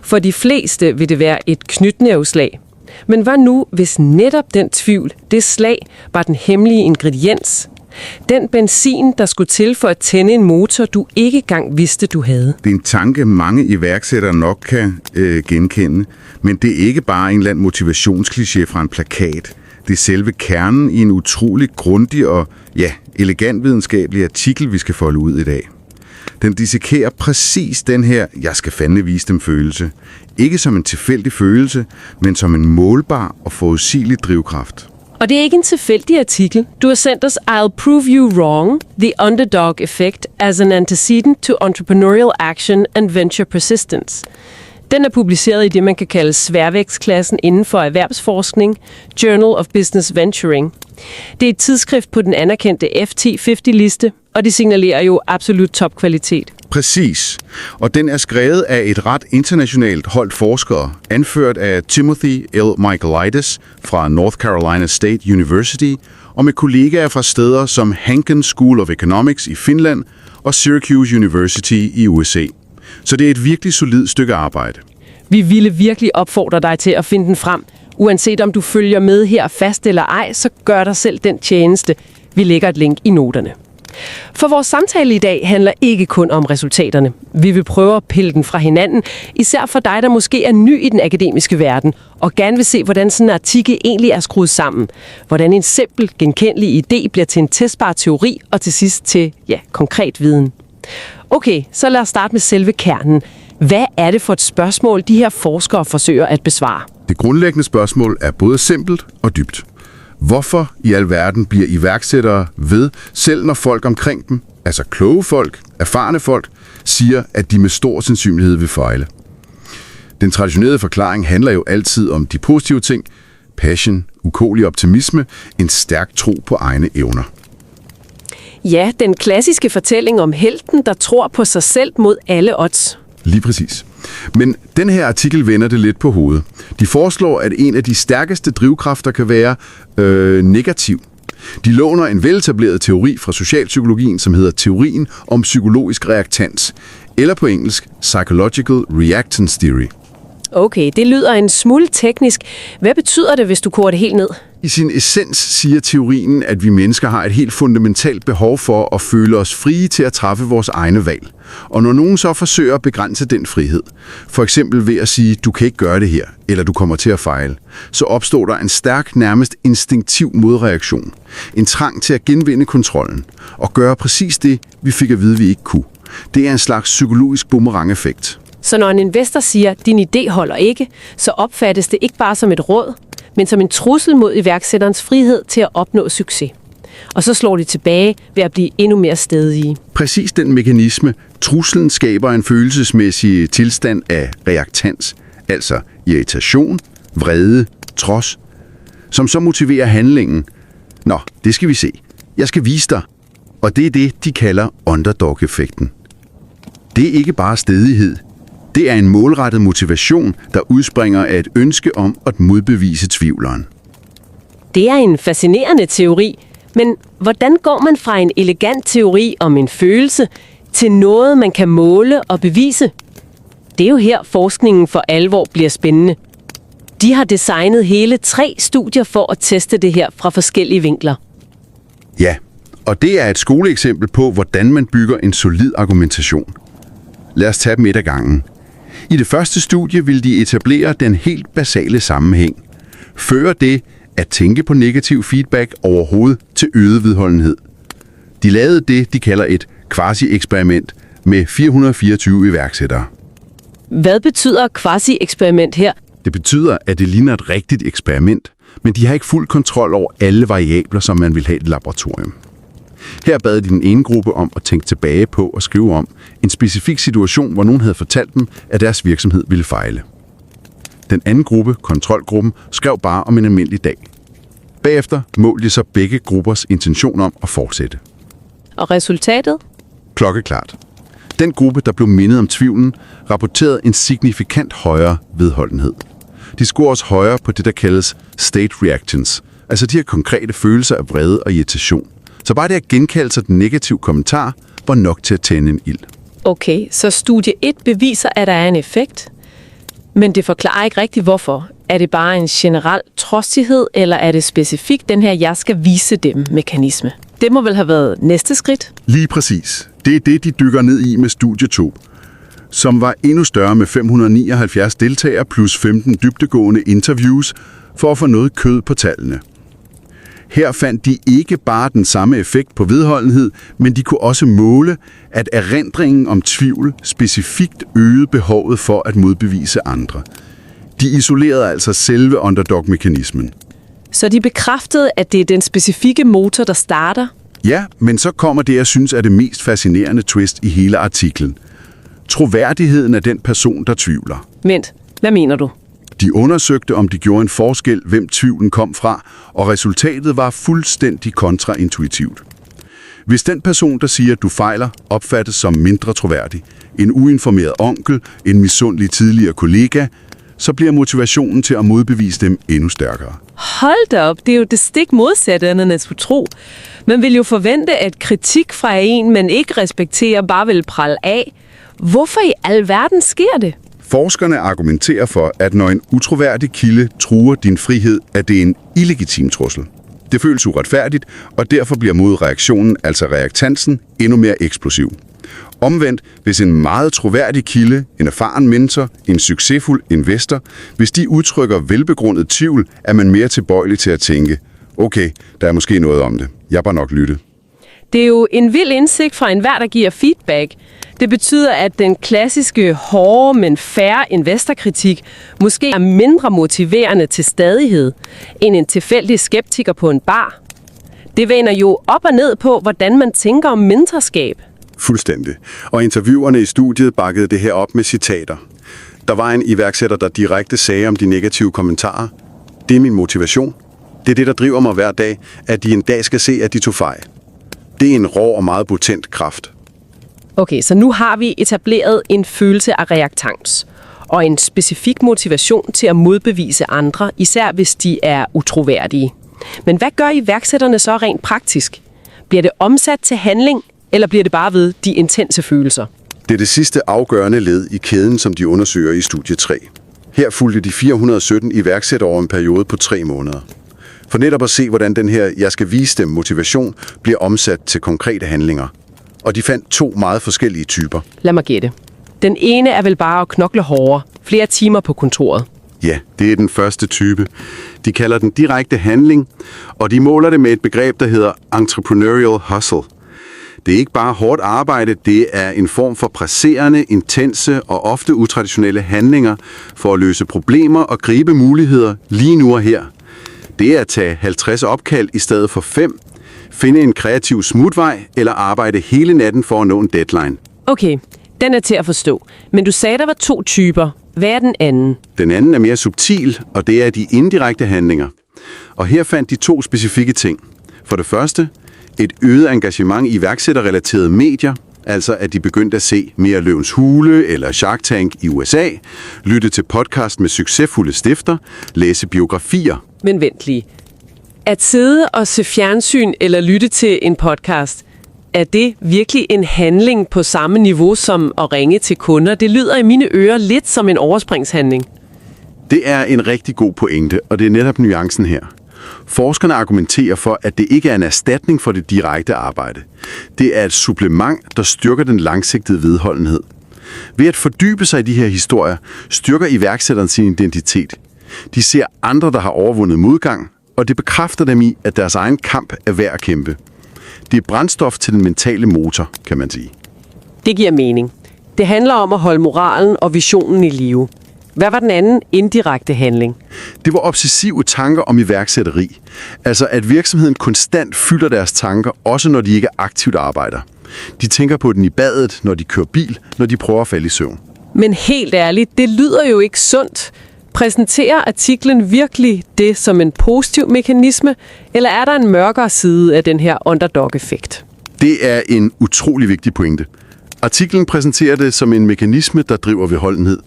For de fleste vil det være et knytnæveslag. Men hvad nu, hvis netop den tvivl, det slag, var den hemmelige ingrediens? Den benzin, der skulle til for at tænde en motor, du ikke engang vidste, du havde. Det er en tanke, mange iværksættere nok kan genkende, men det er ikke bare en eller anden motivationskliché fra en plakat. Det er selve kernen i en utrolig grundig og elegant videnskabelig artikel, vi skal folde ud i dag. Den dissekerer præcis den her, jeg skal fandme vise dem følelse. Ikke som en tilfældig følelse, men som en målbar og forudsigelig drivkraft. Og det er ikke en tilfældig artikel. Du har sendt os I'll Prove You Wrong, The Underdog Effect as an Antecedent to Entrepreneurial Action and Venture Persistence. Den er publiceret i det, man kan kalde sværvægtsklassen inden for erhvervsforskning, Journal of Business Venturing. Det er et tidsskrift på den anerkendte FT50-liste, og det signalerer jo absolut topkvalitet. Præcis. Og den er skrevet af et ret internationalt holdt forskere, anført af Timothy L. Michaelis fra North Carolina State University, og med kollegaer fra steder som Hanken School of Economics i Finland og Syracuse University i USA. Så det er et virkelig solidt stykke arbejde. Vi ville virkelig opfordre dig til at finde den frem. Uanset om du følger med her fast eller ej, så gør dig selv den tjeneste. Vi lægger et link i noterne. For vores samtale i dag handler ikke kun om resultaterne. Vi vil prøve at pille den fra hinanden, især for dig, der måske er ny i den akademiske verden, og gerne vil se, hvordan sådan en artikel egentlig er skruet sammen. Hvordan en simpel, genkendelig idé bliver til en testbar teori, og til sidst til, konkret viden. Okay, så lad os starte med selve kernen. Hvad er det for et spørgsmål, de her forskere forsøger at besvare? Det grundlæggende spørgsmål er både simpelt og dybt. Hvorfor i alverden bliver iværksættere ved, selv når folk omkring dem, altså kloge folk, erfarne folk, siger, at de med stor sandsynlighed vil fejle? Den traditionelle forklaring handler jo altid om de positive ting, passion, ukålig optimisme, en stærk tro på egne evner. Ja, den klassiske fortælling om helten, der tror på sig selv mod alle odds. Lige præcis. Men den her artikel vender det lidt på hovedet. De foreslår, at en af de stærkeste drivkræfter kan være negativ. De låner en veletableret teori fra socialpsykologien, som hedder teorien om psykologisk reaktans, eller på engelsk Psychological Reactance Theory. Okay, det lyder en smule teknisk. Hvad betyder det, hvis du koger det helt ned? I sin essens siger teorien, at vi mennesker har et helt fundamentalt behov for at føle os frie til at træffe vores egne valg. Og når nogen så forsøger at begrænse den frihed, for eksempel ved at sige, du kan ikke gøre det her, eller du kommer til at fejle, så opstår der en stærk, nærmest instinktiv modreaktion. En trang til at genvinde kontrollen og gøre præcis det, vi fik at vide, vi ikke kunne. Det er en slags psykologisk boomerang-effekt. Så når en investor siger, at din idé holder ikke, så opfattes det ikke bare som et råd, men som en trussel mod iværksætterens frihed til at opnå succes. Og så slår de tilbage ved at blive endnu mere stædige. Præcis den mekanisme, truslen skaber en følelsesmæssig tilstand af reaktans, altså irritation, vrede, trods, som så motiverer handlingen. Nå, det skal vi se. Jeg skal vise dig. Og det er det, de kalder underdog-effekten. Det er ikke bare stædighed. Det er en målrettet motivation, der udspringer af et ønske om at modbevise tvivleren. Det er en fascinerende teori, men hvordan går man fra en elegant teori om en følelse til noget, man kan måle og bevise? Det er jo her, forskningen for alvor bliver spændende. De har designet hele 3 studier for at teste det her fra forskellige vinkler. Ja, og det er et skoleeksempel på, hvordan man bygger en solid argumentation. Lad os tage dem et ad gangen. I det første studie vil de etablere den helt basale sammenhæng. Fører det at tænke på negativ feedback overhovedet til øget vedholdenhed? De lavede det, de kalder et quasi-eksperiment med 424 iværksættere. Hvad betyder quasi-eksperiment her? Det betyder, at det ligner et rigtigt eksperiment, men de har ikke fuld kontrol over alle variabler, som man vil have i et laboratorium. Her bad de den ene gruppe om at tænke tilbage på og skrive om en specifik situation, hvor nogen havde fortalt dem, at deres virksomhed ville fejle. Den anden gruppe, kontrolgruppen, skrev bare om en almindelig dag. Bagefter målte de så begge gruppers intention om at fortsætte. Og resultatet? Klokkeklart. Den gruppe, der blev mindet om tvivlen, rapporterede en signifikant højere vedholdenhed. De scorede også højere på det, der kaldes state reactions, altså de her konkrete følelser af vrede og irritation. Så bare det at genkalde sig den negative kommentar var nok til at tænde en ild. Okay, så studie 1 beviser, at der er en effekt, men det forklarer ikke rigtigt hvorfor. Er det bare en generel trodsighed, eller er det specifikt den her, jeg skal vise dem mekanisme? Det må vel have været næste skridt? Lige præcis. Det er det, de dykker ned i med studie 2, som var endnu større med 579 deltagere plus 15 dybdegående interviews for at få noget kød på tallene. Her fandt de ikke bare den samme effekt på vedholdenhed, men de kunne også måle, at erindringen om tvivl specifikt øgede behovet for at modbevise andre. De isolerede altså selve underdog-mekanismen. Så de bekræftede, at det er den specifikke motor, der starter? Ja, men så kommer det, jeg synes er det mest fascinerende twist i hele artiklen. Troværdigheden af den person, der tvivler. Vent, hvad mener du? De undersøgte, om de gjorde en forskel, hvem tvivlen kom fra, og resultatet var fuldstændig kontraintuitivt. Hvis den person, der siger, at du fejler, opfattes som mindre troværdig, en uinformeret onkel, en misundelig tidligere kollega, så bliver motivationen til at modbevise dem endnu stærkere. Hold da op, det er jo det stik modsatte, end man skulle tro. Man vil jo forvente, at kritik fra en, man ikke respekterer, bare vil prelle af. Hvorfor i alverden sker det? Forskerne argumenterer for, at når en utroværdig kilde truer din frihed, at det er en illegitim trussel. Det føles uretfærdigt, og derfor bliver modreaktionen, altså reaktansen, endnu mere eksplosiv. Omvendt, hvis en meget troværdig kilde, en erfaren mentor, en succesfuld investor, hvis de udtrykker velbegrundet tvivl, er man mere tilbøjelig til at tænke, okay, der er måske noget om det. Jeg bør nok lytte. Det er jo en vild indsigt fra enhver, der giver feedback. Det betyder, at den klassiske hårde, men fair investorkritik måske er mindre motiverende til stadighed end en tilfældig skeptiker på en bar. Det vender jo op og ned på, hvordan man tænker om mentorskab. Fuldstændig. Og interviewerne i studiet bakkede det her op med citater. Der var en iværksætter, der direkte sagde om de negative kommentarer: "Det er min motivation. Det er det, der driver mig hver dag, at de en dag skal se, at de tog fejl. Det er en rå og meget potent kraft." Okay, så nu har vi etableret en følelse af reaktans og en specifik motivation til at modbevise andre, især hvis de er utroværdige. Men hvad gør iværksætterne så rent praktisk? Bliver det omsat til handling, eller bliver det bare ved de intense følelser? Det er det sidste afgørende led i kæden, som de undersøger i studie 3. Her fulgte de 417 iværksættere over en periode på 3 måneder. For netop at se, hvordan den her "jeg skal vise dem" motivation bliver omsat til konkrete handlinger. Og de fandt 2 meget forskellige typer. Lad mig gætte. Den ene er vel bare at knokle hårdere, flere timer på kontoret. Ja, det er den første type. De kalder den direkte handling, og de måler det med et begreb, der hedder entrepreneurial hustle. Det er ikke bare hårdt arbejde, det er en form for presserende, intense og ofte utraditionelle handlinger for at løse problemer og gribe muligheder lige nu og her. Det er at tage 50 opkald i stedet for 5, finde en kreativ smutvej eller arbejde hele natten for at nå en deadline. Okay, den er til at forstå. Men du sagde, der var 2 typer. Hvad er den anden? Den anden er mere subtil, og det er de indirekte handlinger. Og her fandt de 2 specifikke ting. For det første, et øget engagement i iværksætterrelaterede medier, altså at de begyndte at se mere Løvens Hule eller Shark Tank i USA, lytte til podcast med succesfulde stifter, læse biografier. Men vent lige. At sidde og se fjernsyn eller lytte til en podcast, er det virkelig en handling på samme niveau som at ringe til kunder? Det lyder i mine ører lidt som en overspringshandling. Det er en rigtig god pointe, og det er netop nuancen her. Forskerne argumenterer for, at det ikke er en erstatning for det direkte arbejde. Det er et supplement, der styrker den langsigtede vedholdenhed. Ved at fordybe sig i de her historier, styrker iværksætteren sin identitet. De ser andre, der har overvundet modgang, og det bekræfter dem i, at deres egen kamp er værd at kæmpe. Det er brændstof til den mentale motor, kan man sige. Det giver mening. Det handler om at holde moralen og visionen i live. Hvad var den anden indirekte handling? Det var obsessive tanker om iværksætteri. Altså at virksomheden konstant fylder deres tanker, også når de ikke aktivt arbejder. De tænker på den i badet, når de kører bil, når de prøver at falde i søvn. Men helt ærligt, det lyder jo ikke sundt. Præsenterer artiklen virkelig det som en positiv mekanisme, eller er der en mørkere side af den her underdog-effekt? Det er en utrolig vigtig pointe. Artiklen præsenterer det som en mekanisme, der driver vedholdenhed.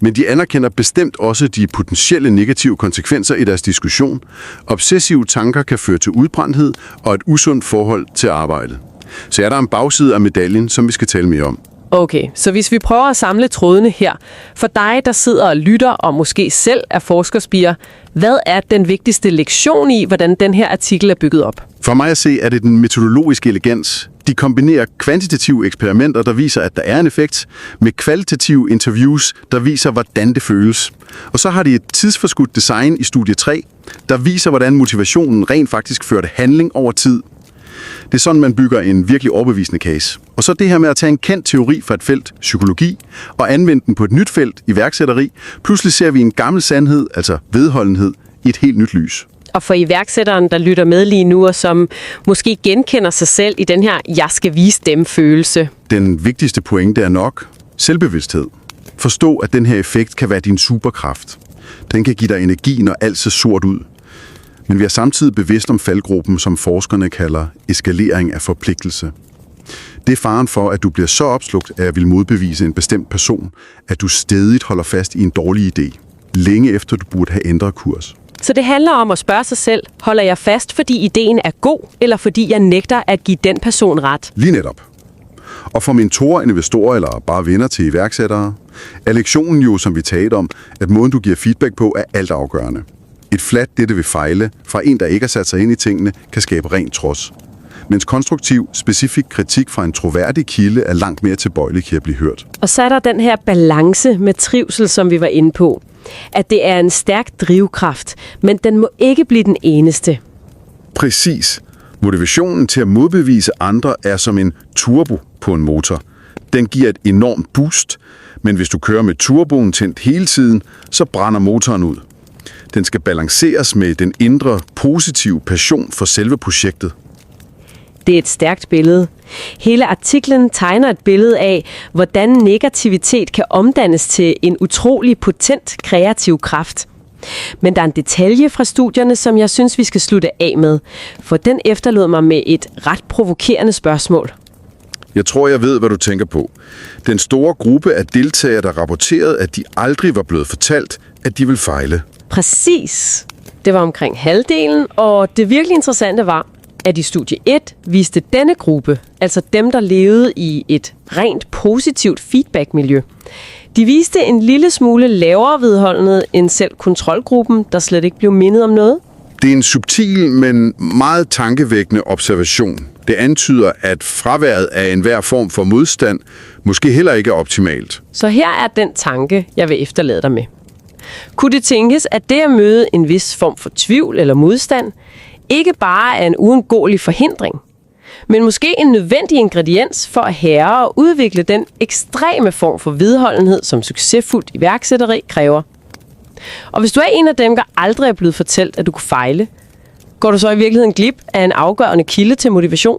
Men de anerkender bestemt også de potentielle negative konsekvenser i deres diskussion. Obsessive tanker kan føre til udbrændthed og et usundt forhold til arbejdet. Så er der en bagside af medaljen, som vi skal tale mere om. Okay, så hvis vi prøver at samle trådene her. For dig, der sidder og lytter og måske selv er forskerspirer, hvad er den vigtigste lektion i, hvordan den her artikel er bygget op? For mig at se, er det den metodologiske elegans. De kombinerer kvantitative eksperimenter, der viser, at der er en effekt, med kvalitative interviews, der viser, hvordan det føles. Og så har de et tidsforskudt design i studie 3, der viser, hvordan motivationen rent faktisk førte handling over tid. Det er sådan, man bygger en virkelig overbevisende case. Og så det her med at tage en kendt teori fra et felt, psykologi, og anvende den på et nyt felt, iværksætteri. Pludselig ser vi en gammel sandhed, altså vedholdenhed, i et helt nyt lys. Og for iværksætteren, der lytter med lige nu, og som måske genkender sig selv i den her "jeg skal vise dem" følelse. Den vigtigste pointe er nok selvbevidsthed. Forstå, at den her effekt kan være din superkraft. Den kan give dig energi, når alt ser sort ud. Men vi er samtidig bevidst om faldgruppen, som forskerne kalder eskalering af forpligtelse. Det er faren for, at du bliver så opslugt af at ville modbevise en bestemt person, at du stædigt holder fast i en dårlig idé, længe efter du burde have ændret kurs. Så det handler om at spørge sig selv, holder jeg fast, fordi ideen er god, eller fordi jeg nægter at give den person ret? Lige netop. Og for mentorer, investorer eller bare venner til iværksættere, er lektionen jo, som vi talte om, at måden du giver feedback på er altafgørende. Et fladt "dette vil fejle" fra en, der ikke har sat sig ind i tingene, kan skabe ren trods. Mens konstruktiv, specifik kritik fra en troværdig kilde er langt mere tilbøjelig til at blive hørt. Og så er der den her balance med trivsel, som vi var inde på. At det er en stærk drivkraft, men den må ikke blive den eneste. Præcis. Motivationen til at modbevise andre er som en turbo på en motor. Den giver et enormt boost, men hvis du kører med turboen tændt hele tiden, så brænder motoren ud. Den skal balanceres med den indre positive passion for selve projektet. Det er et stærkt billede. Hele artiklen tegner et billede af, hvordan negativitet kan omdannes til en utrolig potent kreativ kraft. Men der er en detalje fra studierne, som jeg synes, vi skal slutte af med, for den efterlod mig med et ret provokerende spørgsmål. Jeg tror, jeg ved, hvad du tænker på. Den store gruppe af deltagere, der rapporterede, at de aldrig var blevet fortalt, at de ville fejle. Præcis. Det var omkring halvdelen, og det virkelig interessante var, at i studie 1 viste denne gruppe, altså dem, der levede i et rent positivt feedback-miljø, de viste en lille smule lavere vedholdenhed end selv kontrolgruppen, der slet ikke blev mindet om noget. Det er en subtil, men meget tankevækkende observation. Det antyder, at fraværet af enhver form for modstand måske heller ikke er optimalt. Så her er den tanke, jeg vil efterlade dig med. Kunne det tænkes, at det at møde en vis form for tvivl eller modstand ikke bare er en uundgåelig forhindring, men måske en nødvendig ingrediens for at hære og udvikle den ekstreme form for vedholdenhed, som succesfuldt iværksætteri kræver. Og hvis du er en af dem, der aldrig er blevet fortalt, at du kunne fejle, går du så i virkeligheden glip af en afgørende kilde til motivation?